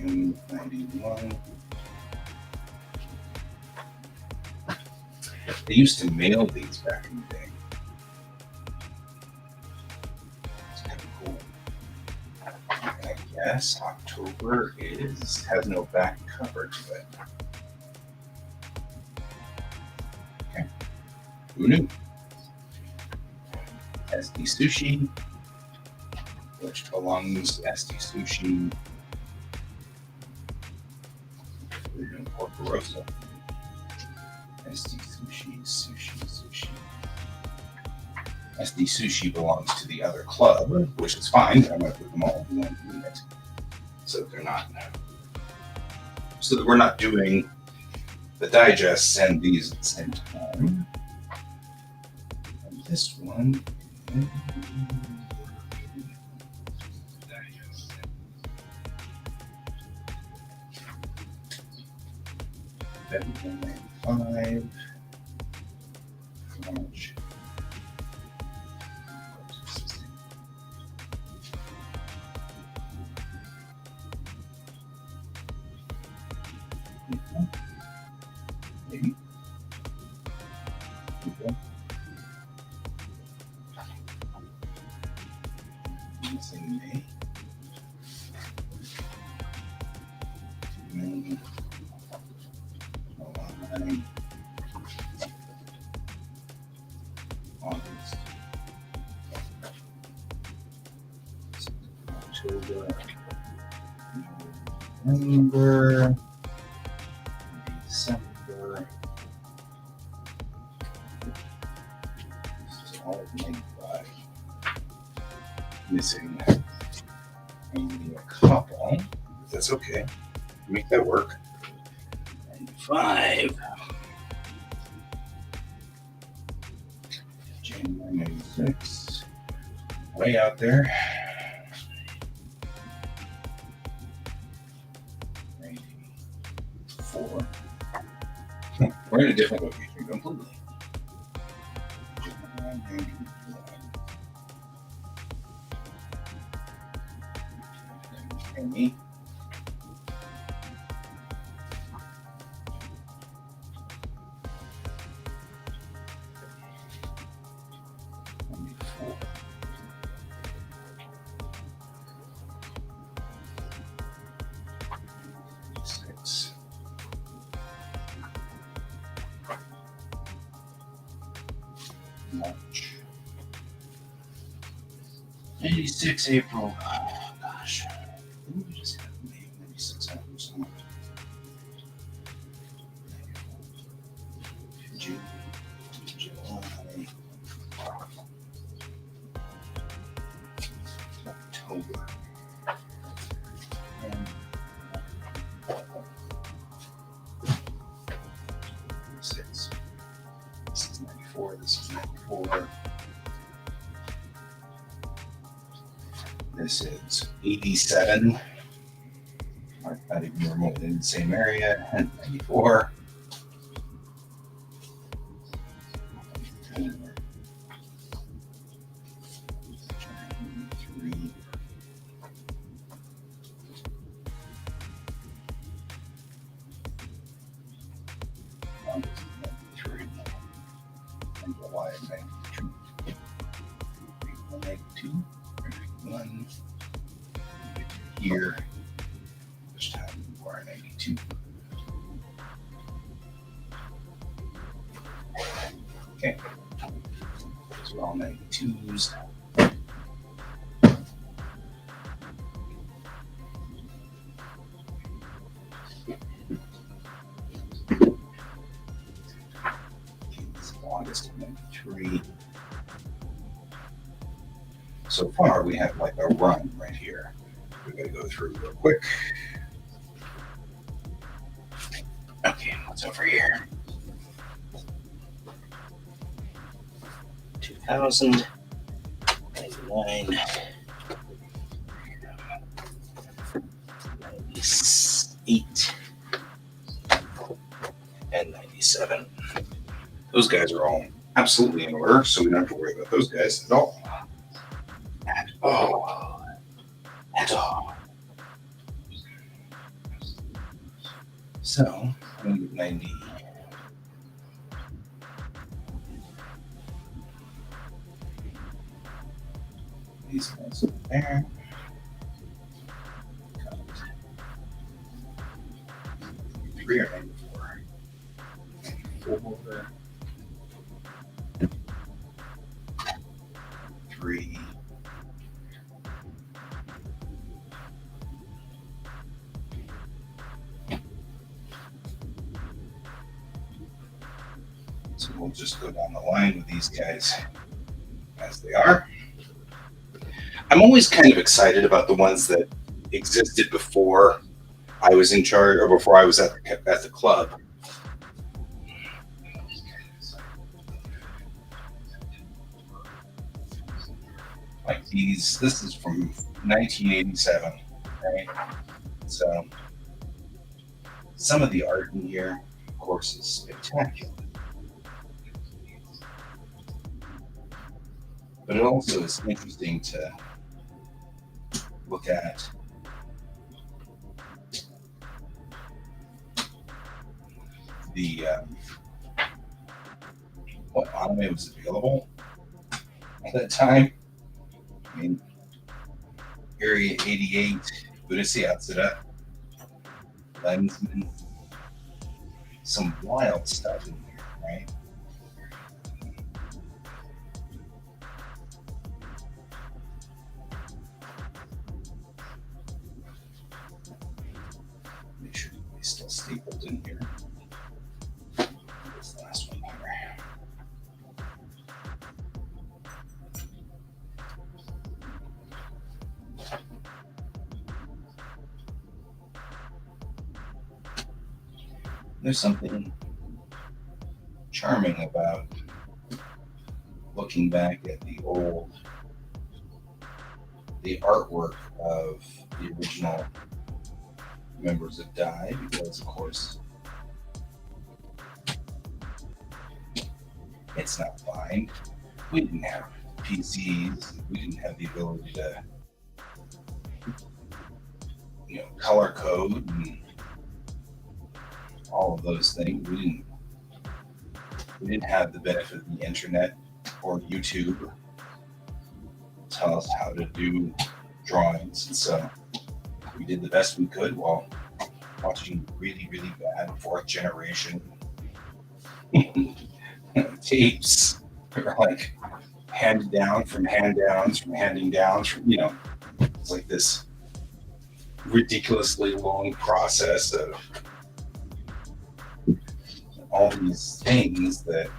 June 91. They used to mail these back in the day. It's kind of cool. And I guess October has no back cover to it. Okay. Who knew? SD Sushi, which belongs to SD Sushi. Porco Rosso. SD Sushi. SD Sushi belongs to the other club, which is fine. I'm going to put them all in one unit. So they're not. So that we're not doing the digests and these at the same time. And this one. February 95. March. Maybe. Okay. Missing May. June. July. August. October. November. December. This is all of 95. Missing maybe a couple. That's okay. Make that work. 95. January 96. Way out there. 94. We're in a different location completely. January 91. Amy. March. 96 April. Oh gosh. Didn't we just have May 96 April somewhere? June, July, October. Six. This is 94. This is 94. This is 87. Not even remotely in the same area. And 94. And July of 92. April 92. One. Here. This time we are 92. Okay. So we're all 92s. August of 93. So far, we have like a run right here. We're going to go through real quick. Okay, what's over here? $1,099, 98, and 97. Those guys are all absolutely in order, so we don't have to worry about those guys at all. At all. At all. So, I'm going to get 90. These guys over there. 3 or 94? 4. 3. So we'll just go down the line with these guys as they are. I'm always kind of excited about the ones that existed before I was in charge or before I was at the club. Like these, this is from 1987, right? So some of the art in here, of course, is spectacular. But it also is interesting to look at the what anime was available at that time. I mean, Area 88, Buddhist Yatsura, Lensman, some wild stuff in here, right? Make sure it's still stapled in here. This last one here. There's something charming about looking back at the artwork of the original members of Dai, because of course it's not blind. We didn't have PCs. We didn't have the ability to, color code and all of those things. We didn't have the benefit of the internet or YouTube to tell us how to do drawings, and so we did the best we could while watching really, really bad 4th generation tapes that were like handed down from handing downs from it's like this ridiculously long process of all these things that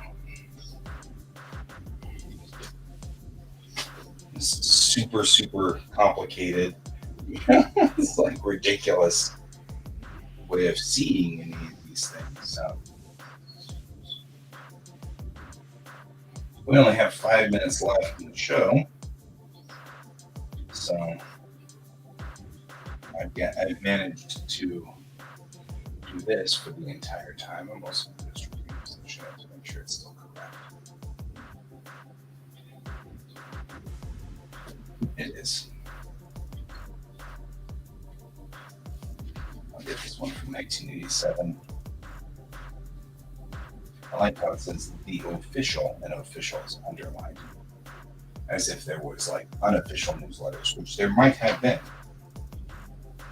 is super, super complicated. It's like ridiculous way of seeing any of these things. So we only have 5 minutes left in the show, so I've managed to do this for the entire time. I'm also just reviewing the show to make sure it's still correct. It is. I'll get this one from 1987. I like how it says the official, and official is underlined, as if there was like unofficial newsletters, which there might have been,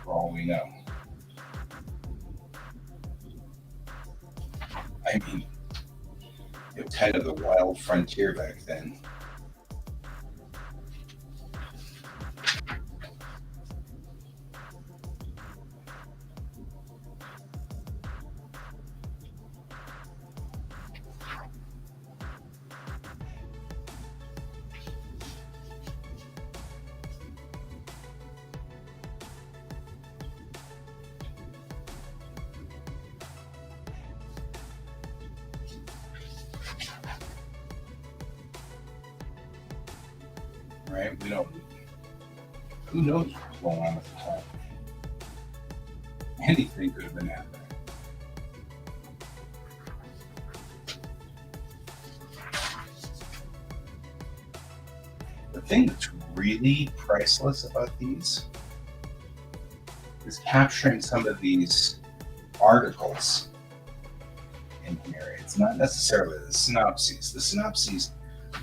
for all we know. I mean, it was kind of the wild frontier back then. right? We don't. Who knows what's going on at the time? Anything could have been happening. The thing that's really priceless about these is capturing some of these articles in here. It's not necessarily the synopses. The synopses,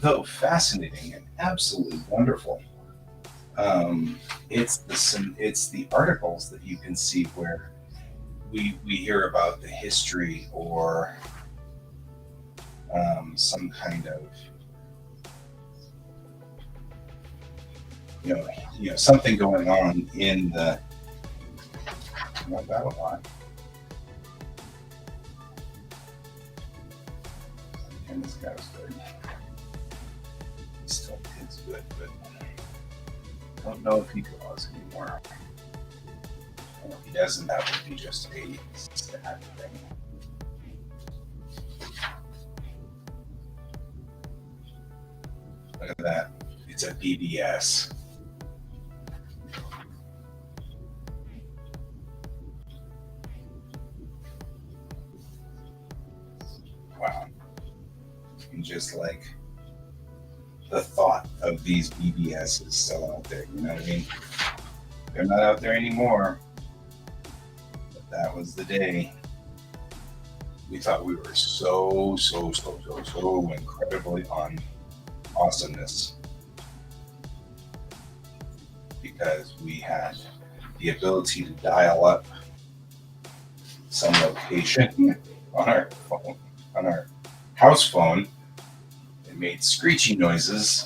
though fascinating and absolutely wonderful, it's the articles that you can see where we hear about the history or some kind of something going on in the battle line. And this guy was good. He still is good, but I don't know if he draws anymore. He doesn't have to be just a stat thing. Look at that. It's a BBS. Wow. And just like the thought of these BBSs still out there, you know what I mean? They're not out there anymore. But that was the day. We thought we were so incredibly on awesomeness because we had the ability to dial up some location on our phone, on our house phone. It made screechy noises.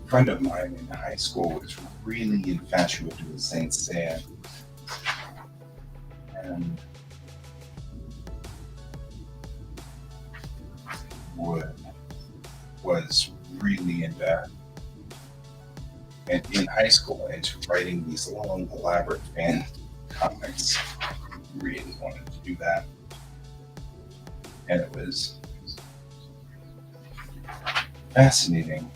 A friend of mine in high school was really infatuated with Saint Seiya, and was really into, and in high school, into writing these long, elaborate fan comics. Really wanted to do that, and it was fascinating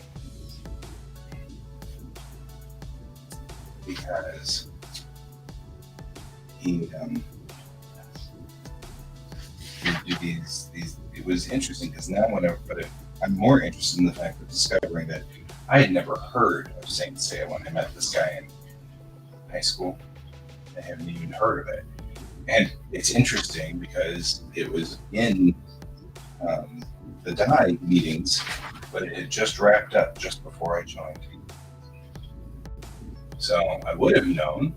because he would do these. It was interesting because now, I'm more interested in the fact of discovering that I had never heard of Saint Seiya when I met this guy in high school. I haven't even heard of it, and it's interesting because it was in the DAI meetings, but it had just wrapped up just before I joined. So I would have known.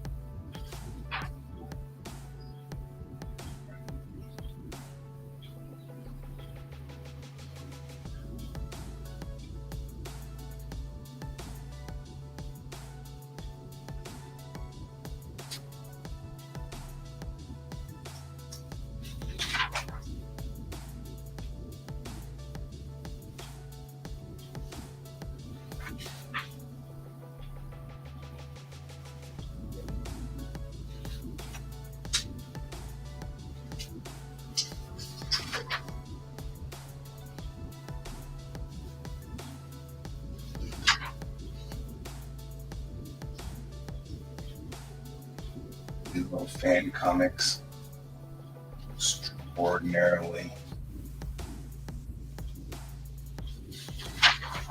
These little fan comics, extraordinarily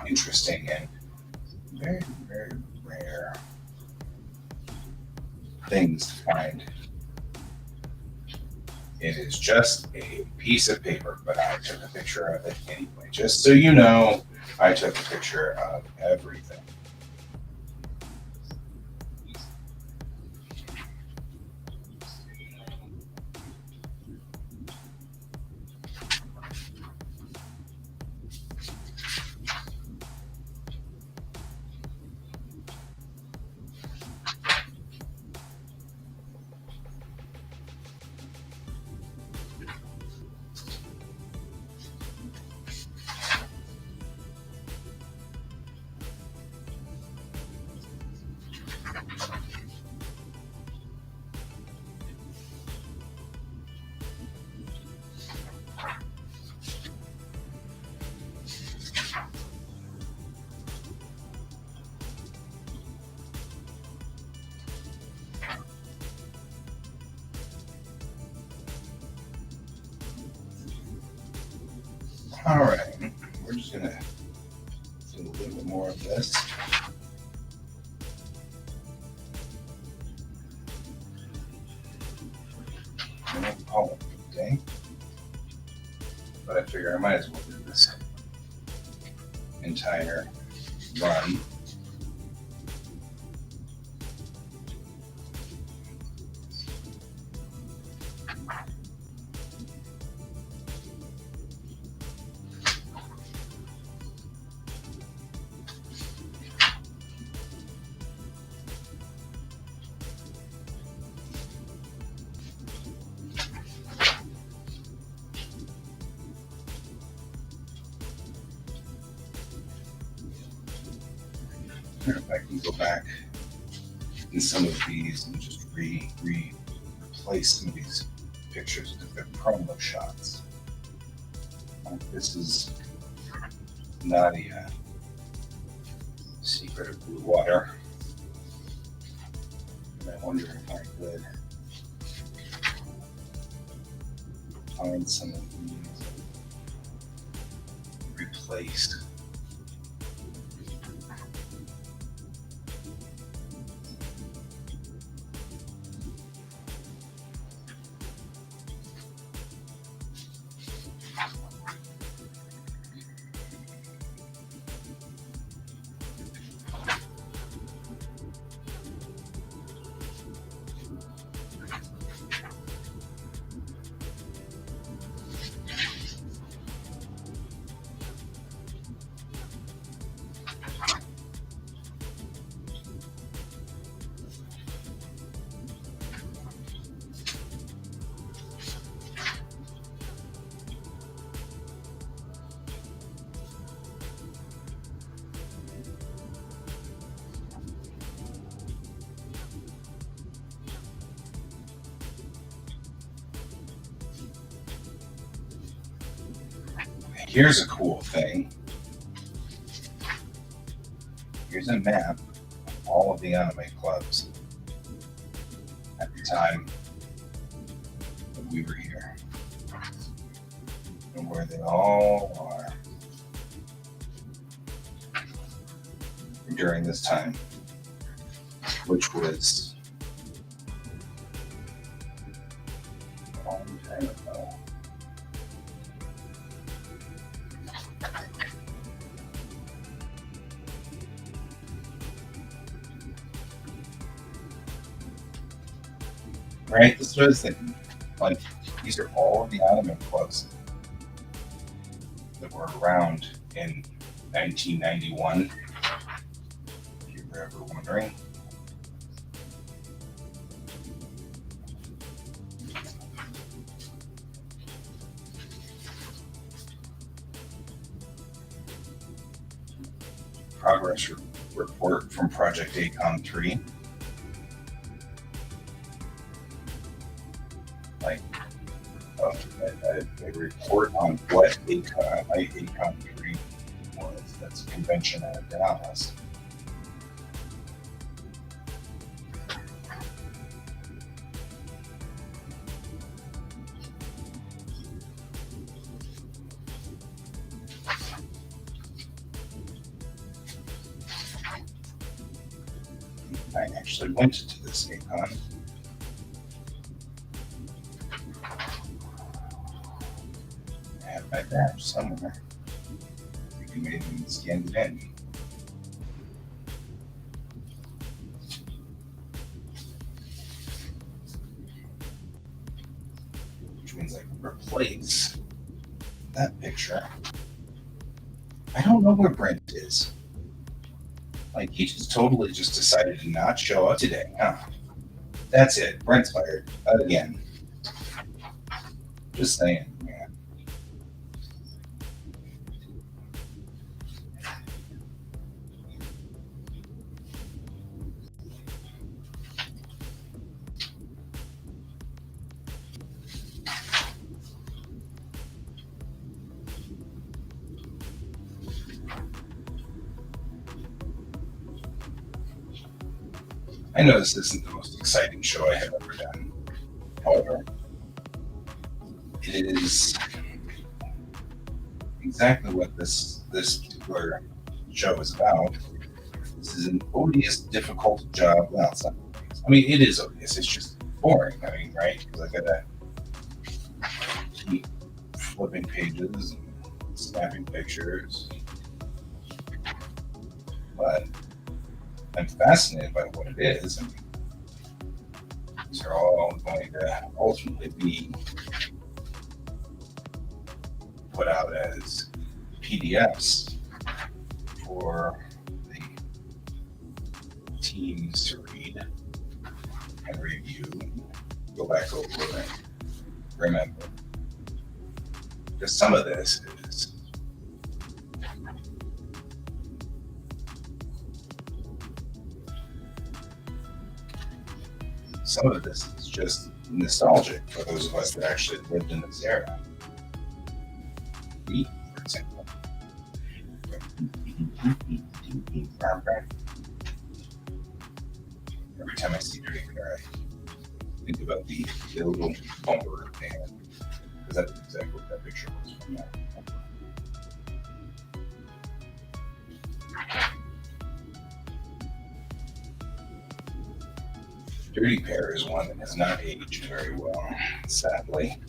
interesting and very, very rare things to find. It is just a piece of paper, but I took a picture of it anyway. Just so you know, I took a picture of everything. All right, we're just gonna do a little bit more of this. I'm gonna call it a day, but I figure I might as well do this entire run. If I can go back in some of these and just replace some of these pictures because they're promo shots. This is not a secret of blue water. And I wonder if I could find some of these replaced. Here's a cool thing. Here's a map of all of the anime clubs at the time that we were here and where they all are during this time, which was a long time ago. Right? This is what I was thinking. Like, these are all of the anime clubs that were around in 1991, if you were ever wondering. Progress report from Project ACOM 3. Like a report on what ACOM 3 was. That's a convention out of Dallas. I actually went to this ACON. I have my badge somewhere. I think I may have even scanned it in. Which means I can replace that picture. I don't know where Brent is. Like, he just totally just decided to not show up today. Huh. That's it. Brent's fired. Again. Just saying, man. I know this isn't the most exciting show I have ever done. However, it is exactly what this particular show is about. This is an odious, difficult job. Well, it's not odious. I mean, it is odious. It's just boring. I mean, right? Because I gotta keep flipping pages and snapping pictures. But I'm fascinated by what it is. I mean, these are all going to ultimately be put out as PDFs for the teams to read and review, and go back over and remember. Because some of this is just nostalgic for those of us that actually lived in this era. Me, for example. Every time I see Dirty Pair, I think about the little bumper band, because that's exactly what that picture was from that. Dirty Pair is one that has not aged very well, sadly.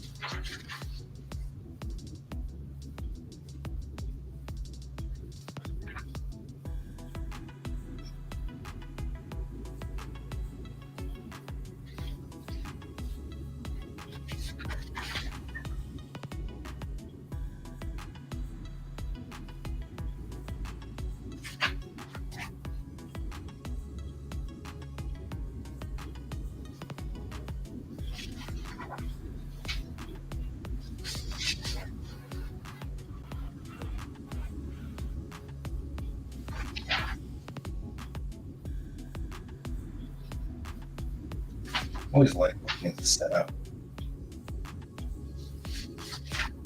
I always like looking at the setup.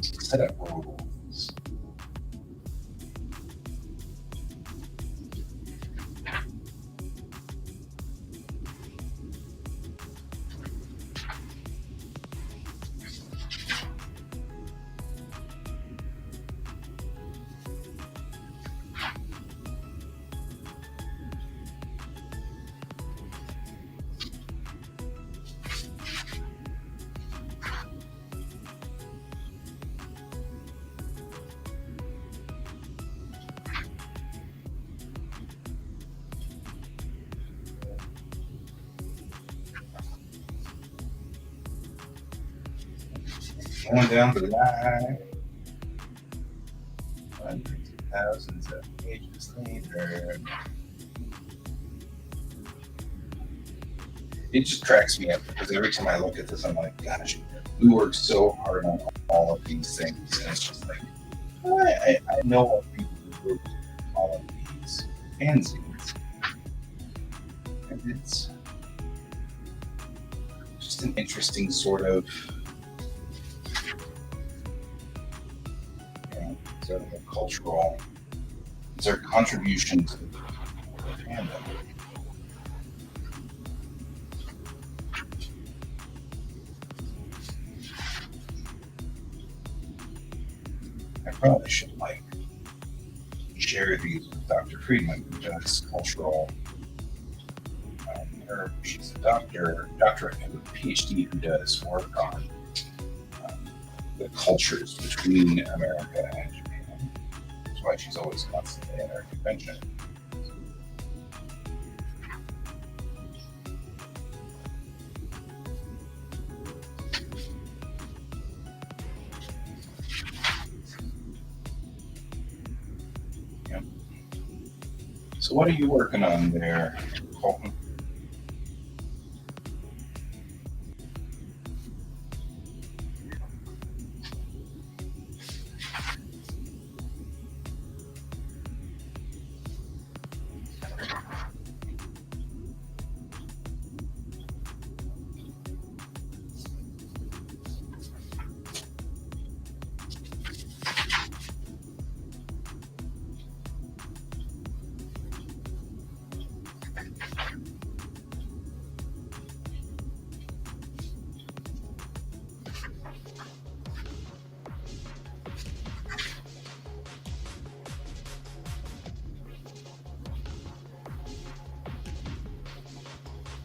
Setup rules. Going down the line, hundreds of thousands of pages later. It just cracks me up because every time I look at this, I'm like, gosh, we work so hard on all of these things, and it's just like, I know of people who wrote all of these fanzines, and it's just an interesting sort of a cultural, it's our contribution to the fandom. I probably should share these with Dr. Friedman, who does cultural. She's a doctorate with a PhD who does work on the cultures between America and Japan. That's why she's always constantly at our convention. Yeah. So what are you working on there, Colton?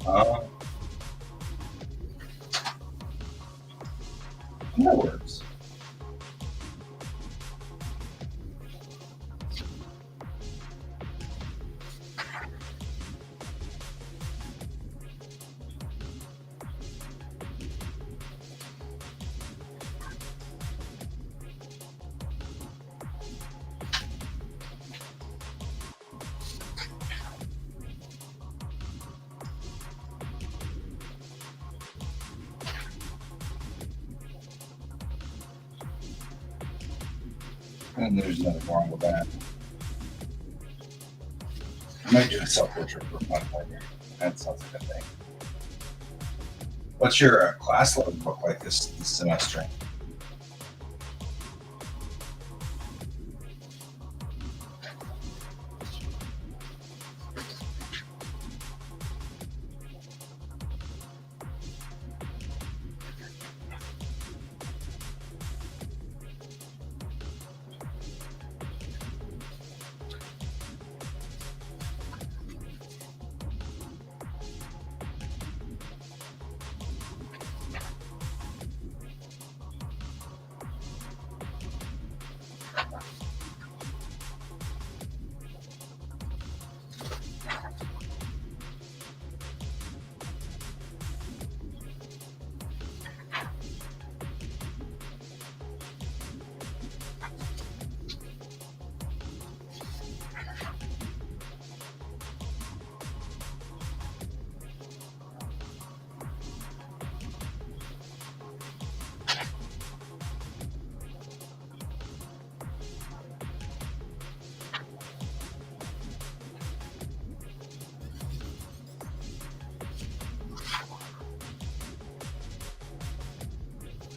Uh, that works. And there's nothing wrong with that. I might do a self-portrait for fun later. That sounds like a thing. What's your class load look like this semester?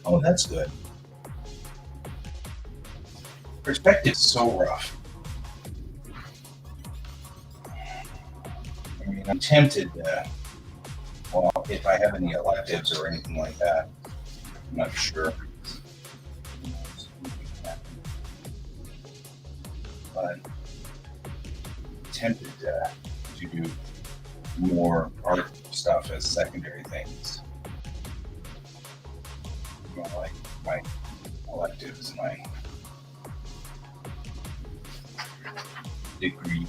Oh, that's good. Perspective is so rough. I mean, I'm tempted, well, if I have any electives or anything like that, I'm not sure. But tempted to do more art stuff as secondary things. You know, like my electives, my degree.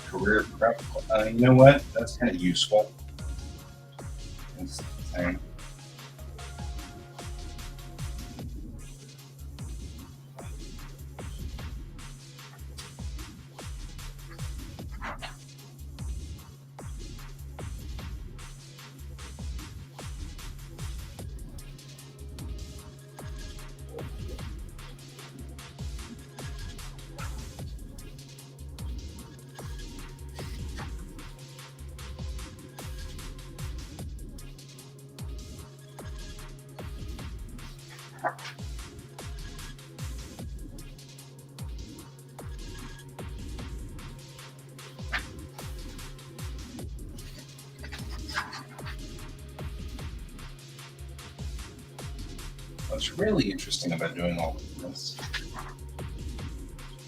Career prep. You know what? That's kind of useful. It's the thing. What's really interesting about doing all of this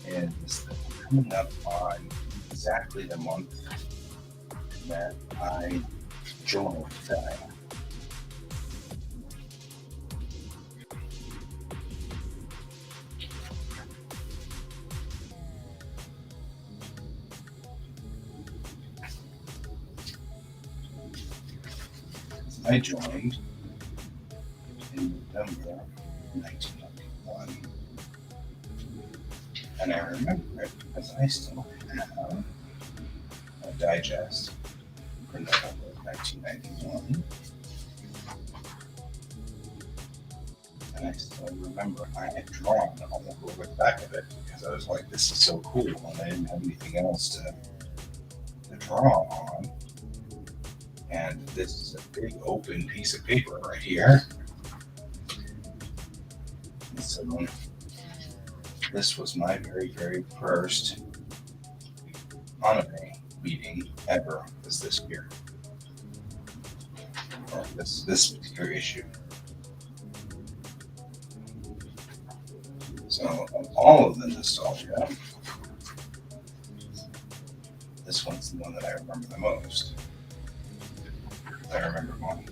is that we're coming up on exactly the month that I joined. I joined in November 1991, and I remember it because I still have a digest for November of 1991, and I still remember I had drawn all over the back of it because I was like, this is so cool, and I didn't have anything else to draw on. And this is a big open piece of paper right here. And so this was my very, very first anime meeting ever, was this year, or this particular issue. So of all of the nostalgia, this one's the one that I remember the most. I remember going,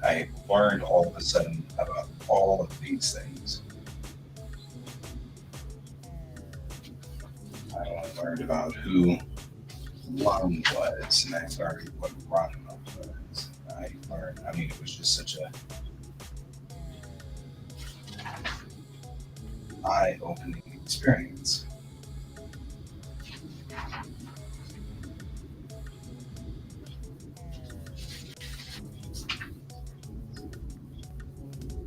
I learned all of a sudden about all of these things. I learned about who Lung was, and I learned what Ranma was. I mean, it was just such a eye-opening experience.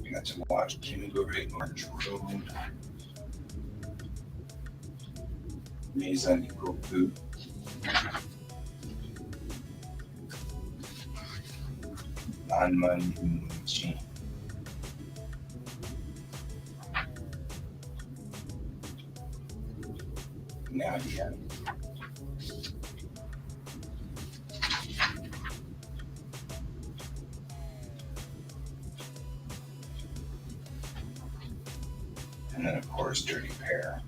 We got to watch Kimigure Orange Road, Meiza Nikoku, Ranma Nimuichi. Now yeah. And then of course Dirty Pair,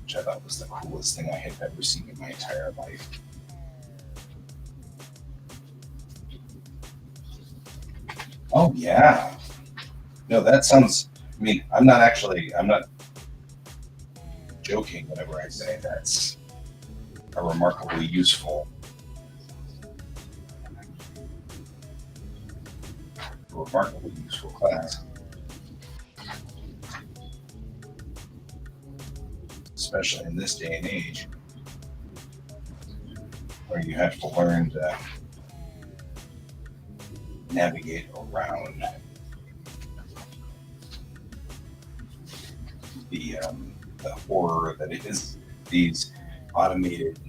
which I thought was the coolest thing I had ever seen in my entire life. Oh yeah. No, that sounds, I mean, I'm not joking whenever I say that's a remarkably useful class, especially in this day and age where you have to learn to navigate around the horror that is these automated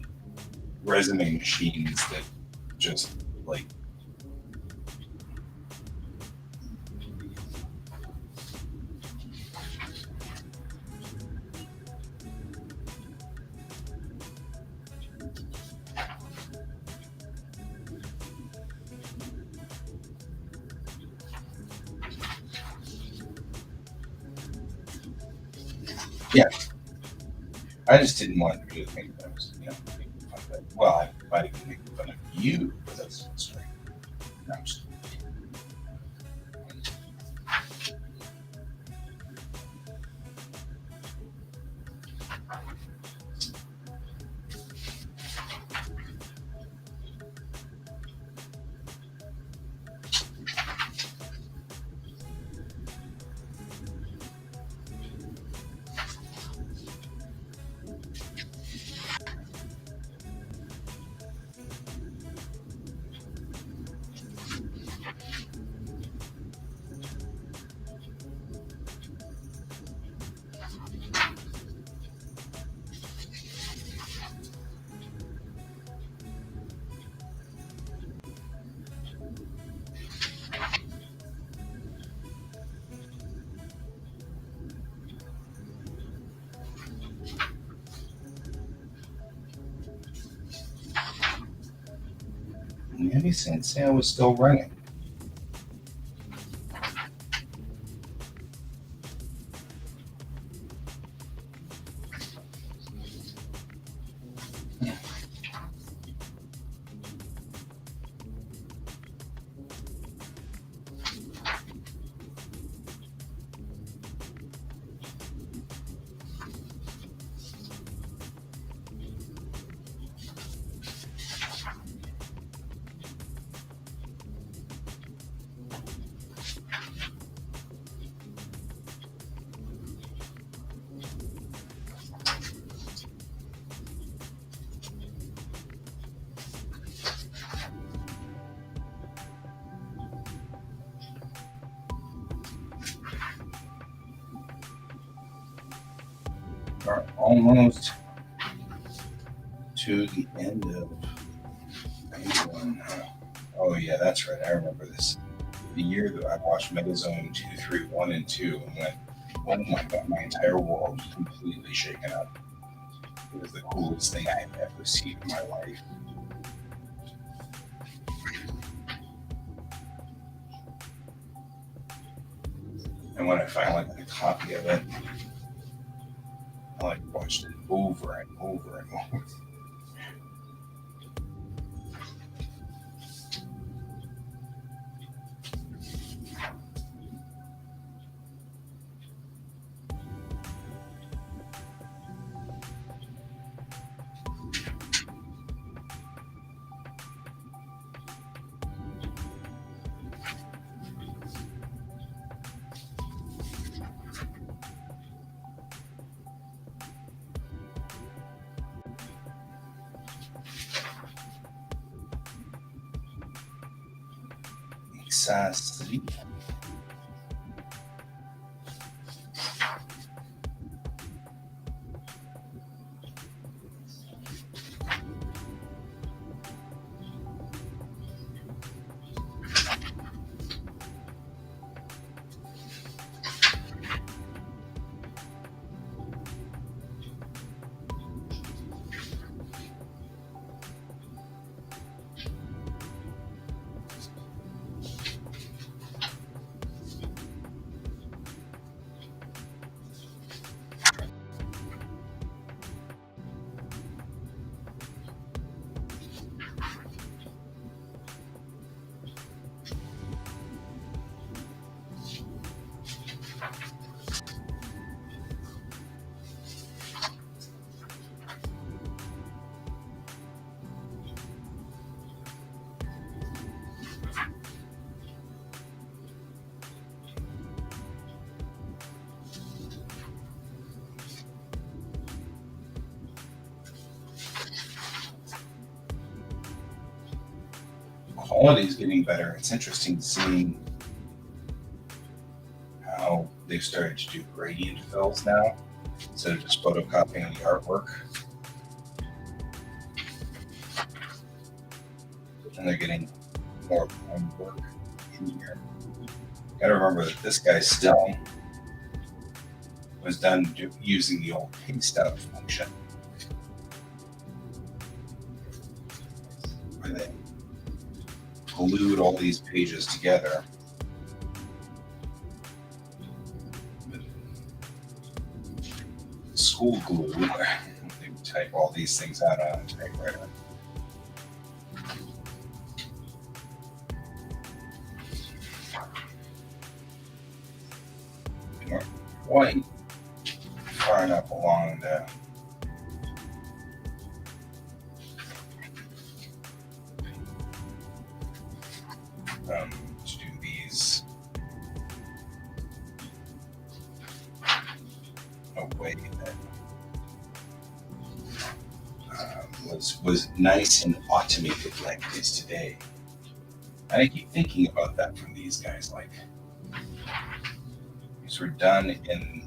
resume machines that just like yeah. I just didn't want to think that I was, making fun of it. Well, I might even make fun of you for this story. No, I'm just, maybe Sensei was still running. Are almost to the end of 91. Huh? Oh yeah, that's right. I remember this. The year that I watched Megazone 2, 3, 1, and 2 and went, oh my god, my entire world was completely shaken up. It was the coolest thing I had ever seen in my life. And when I finally got a copy of it, I like watched it over and over and over. Exactly. Quality is getting better. It's interesting seeing how they've started to do gradient fills now instead of just photocopying the artwork. And they're getting more fine work in here. Gotta remember that this guy's still was done using the old paste out function, where they glued all these pages together with school glue. They would type all these things out on a typewriter. They weren't quite far enough along to do these a way that was nice and automated like it is today. And I keep thinking about that from these guys. Like, these were done in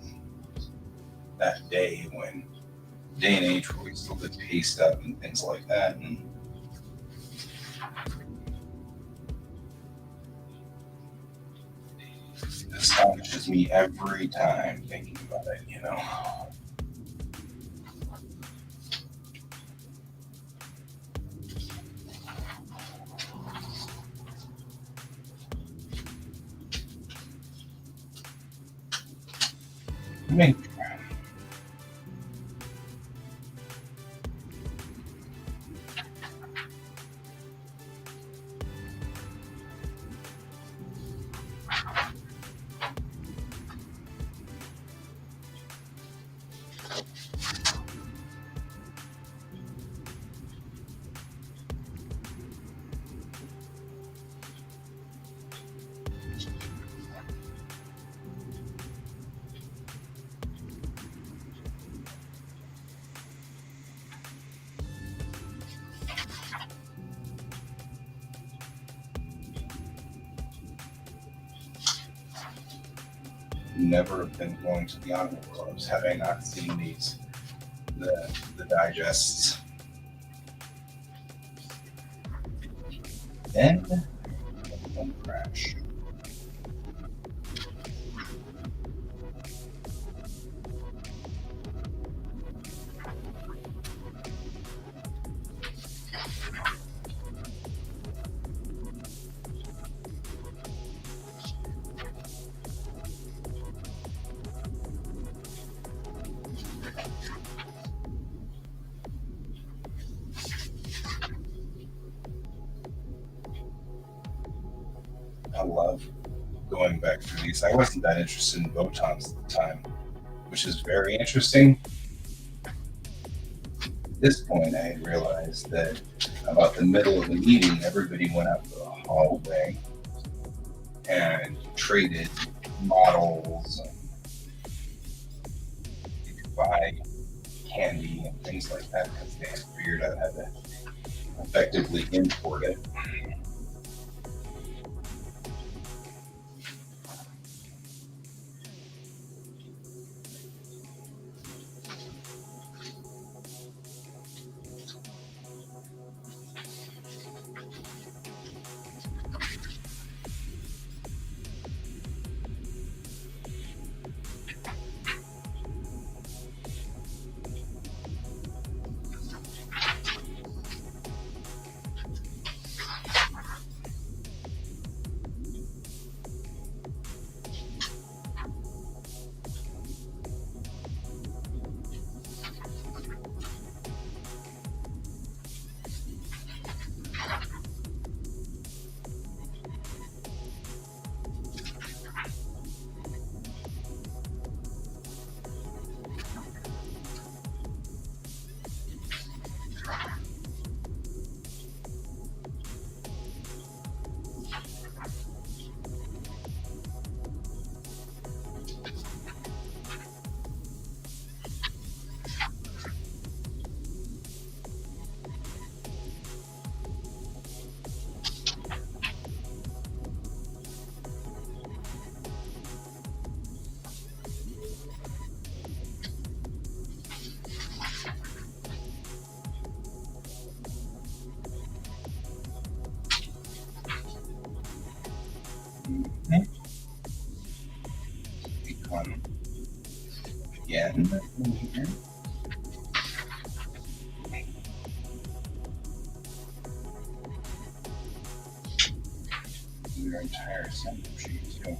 that day day and age where we still did paste up and things like that. And it astonishes me every time thinking about it, you know. I mean, never have been going to the honor clubs had I not seen these the digests. Then one crash. I love going back through these. I wasn't that interested in photons at the time, which is very interesting. At this point, I realized that about the middle of the meeting, everybody went out to the hallway and traded models and you could buy candy and things like that because they had figured out how to effectively import it. Become again in here. Your entire sample sheet too.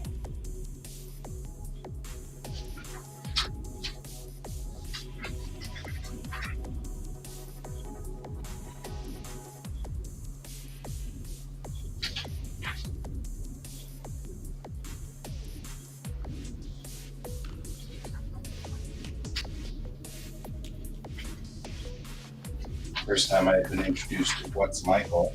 First time I had been introduced to What's Michael.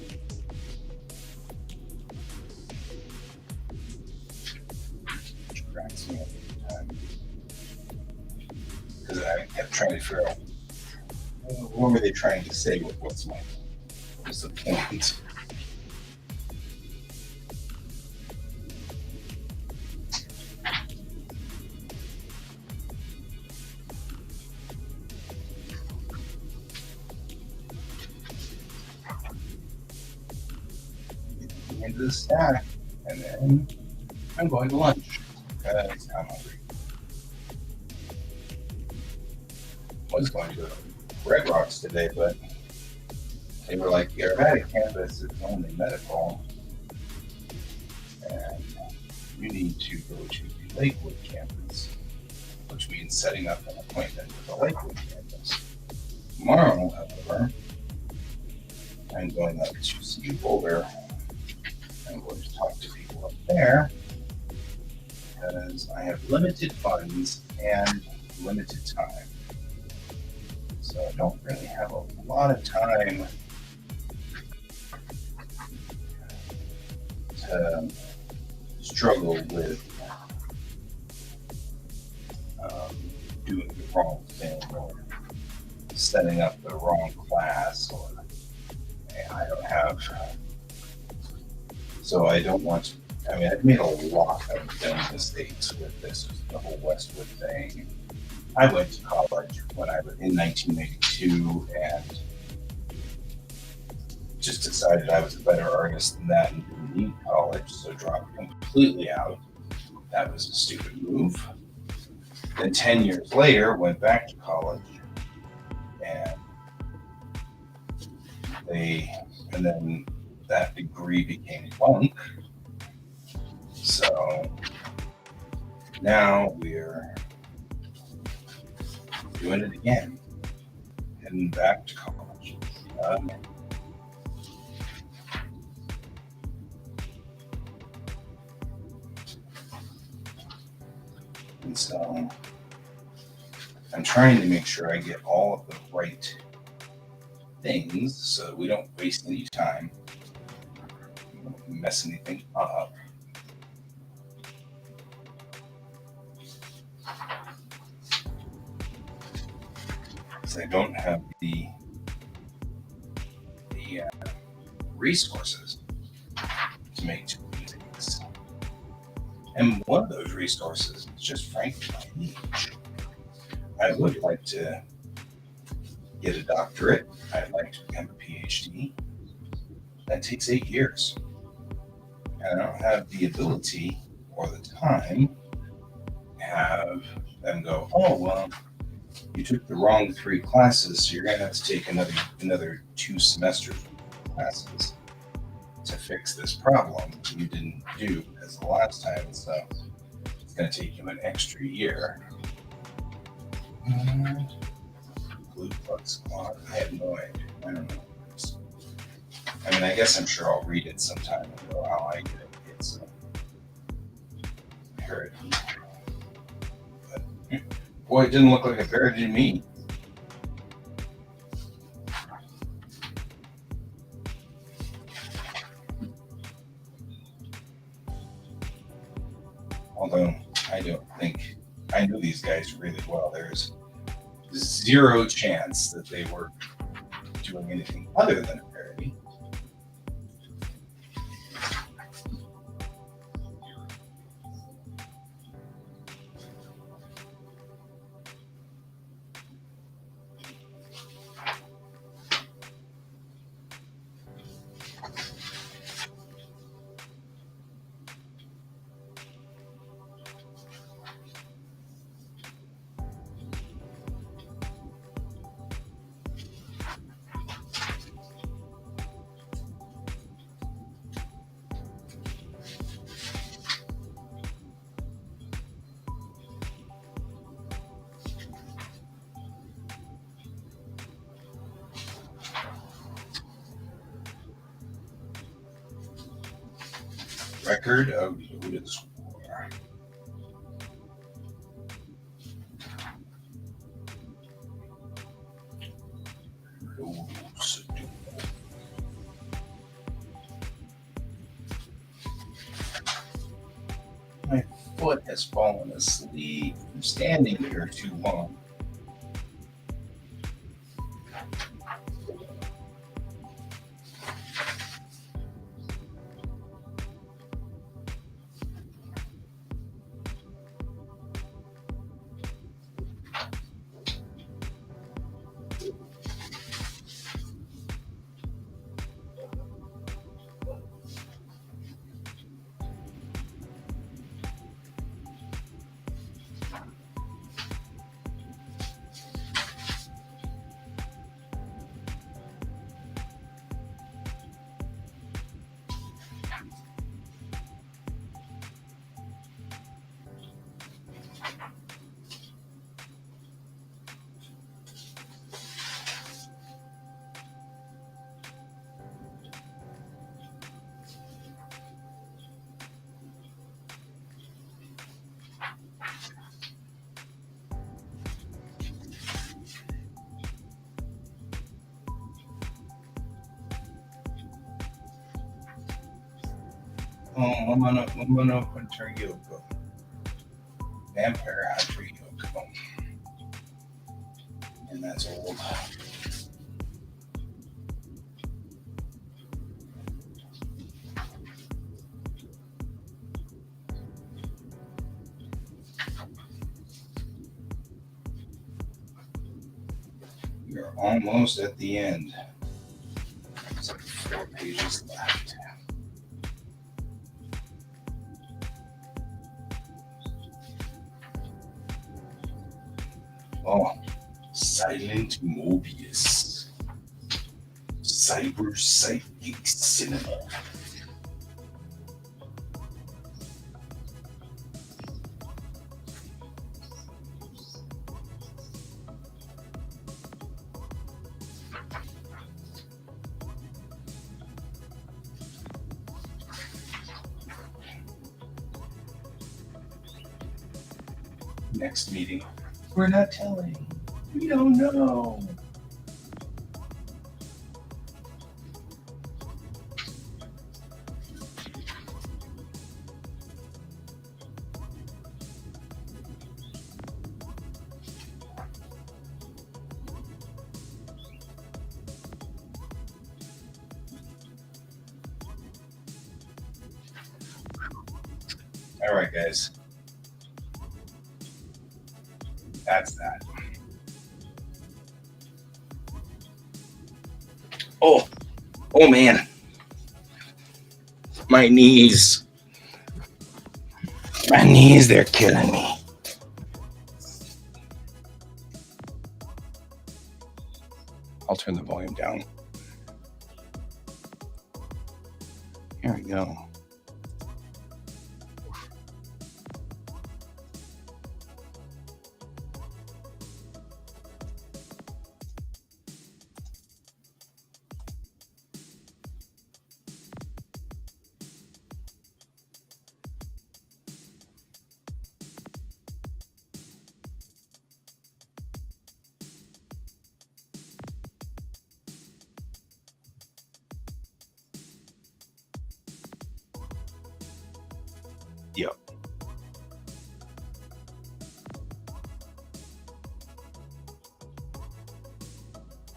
Which cracks me up every time. Because I kept trying to figure out what were they trying to say with What's Michael? What was the point? Into the stack, and then I'm going to lunch because I'm hungry. I was going to Red Rocks today, but they were like, the aromatic campus is only medical, and you need to go to the Lakewood campus, which means setting up an appointment with the Lakewood campus. Tomorrow, however, I'm going up to see Boulder. I'm going to talk to people up there because I have limited funds and limited time. So I don't really have a lot of time to struggle with doing the wrong thing or setting up the wrong class, or I don't have. So I don't want to, I mean, I've made a lot of mistakes with this, the whole Westwood thing. I went to college when I was in 1982 and just decided I was a better artist than that and didn't need college, so dropped completely out. That was a stupid move. Then 10 years later, went back to college and they, and then that degree became bunk. So now we're doing it again, heading back to college. Um, and so I'm trying to make sure I get all of the right things so we don't waste any time, mess anything up. Because I don't have the resources to make too many things. And one of those resources is just frankly my age. I would like to get a doctorate. I'd like to become a PhD. That takes 8 years. And I don't have the ability or the time to have them go, oh, well, you took the wrong 3 classes, so you're going to have to take another 2 semesters of classes to fix this problem you didn't do as the last time. So it's going to take you an extra year. Blue Plug Squad. I have no idea. I don't know. I mean, I guess I'm sure I'll read it sometime and go, how I get it. It's a parody. But boy, it didn't look like a parody to me. Although I don't think I knew these guys really well. There's zero chance that they were doing anything other than a parody. Record of Yoda's War. My foot has fallen asleep. I'm standing here too long. Oh, Momono Hunter Yoko. Vampire Hunter Yoko. And that's old. We're almost at the end. There's like 4 pages left. Oh, Silent Mobius. Cyber Psychic Cinema. Next meeting. We're not telling. We don't know. All right, guys. That's that. Oh man. My knees. My knees, they're killing me. I'll turn the volume down. Here we go.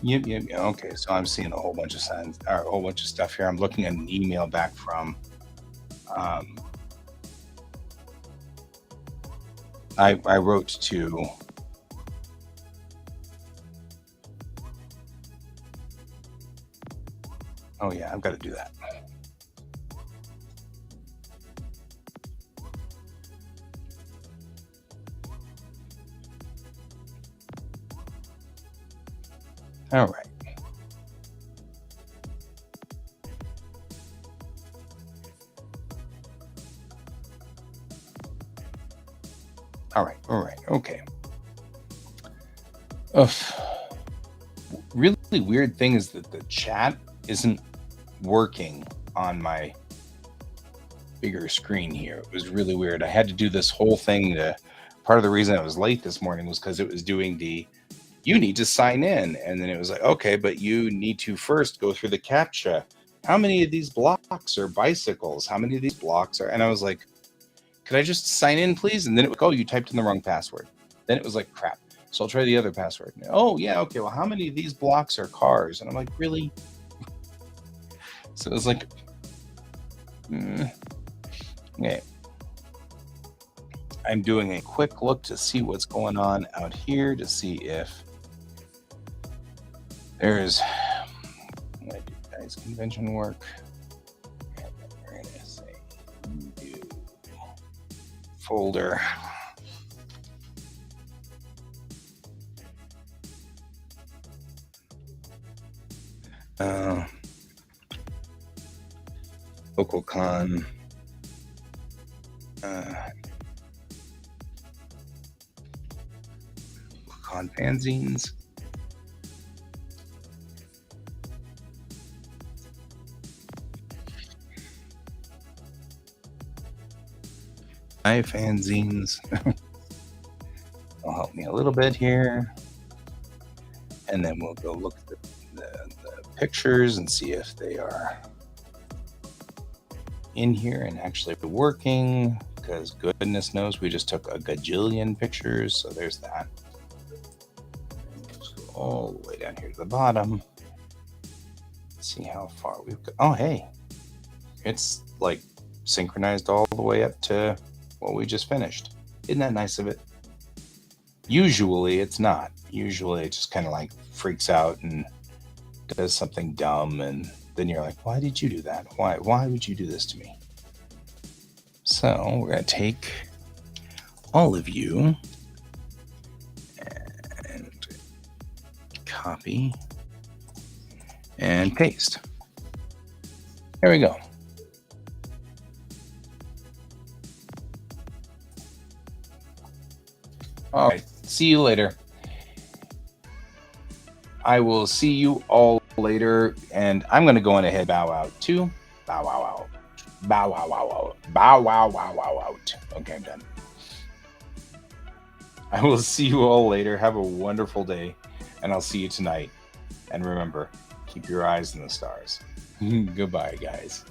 Yep. Yep. Okay, so I'm seeing a whole bunch of signs or a whole bunch of stuff here. I'm looking at an email back from. Um, I wrote to. Oh yeah, I've got to do that. All right. All right. Okay. Ugh. Really weird thing is that the chat isn't working on my bigger screen here. It was really weird. I had to do this whole thing part of the reason I was late this morning was because it was doing you need to sign in. And then it was like, okay, but you need to first go through the CAPTCHA. How many of these blocks are bicycles? How many of these blocks are, and I was like, could I just sign in, please? And then it would go, you typed in the wrong password. Then it was like, crap. So I'll try the other password. Oh, yeah, okay. Well, how many of these blocks are cars? And I'm like, really? So it was like, okay. I'm doing a quick look to see what's going on out here to see if there's guys convention work. We're gonna say new folder. Local con. Con fanzines. Fanzines. Will help me a little bit here. And then we'll go look at the pictures and see if they are in here and actually working, because goodness knows we just took a gajillion pictures. So there's that. Let's go all the way down here to the bottom. See how far we've got. Oh, hey, it's like synchronized all the way up to what we just finished. Isn't that nice of it? Usually it's not. Usually it just kind of like freaks out and does something dumb, and then you're like, why did you do that? Why would you do this to me? So we're going to take all of you and copy and paste. There we go. All right. See you later. I will see you all later, and I'm going to go on ahead and bow out too. Bow wow wow. Bow wow wow wow. Bow wow wow wow out. Okay, I'm done. I will see you all later. Have a wonderful day, and I'll see you tonight. And remember, keep your eyes on the stars. Goodbye, guys.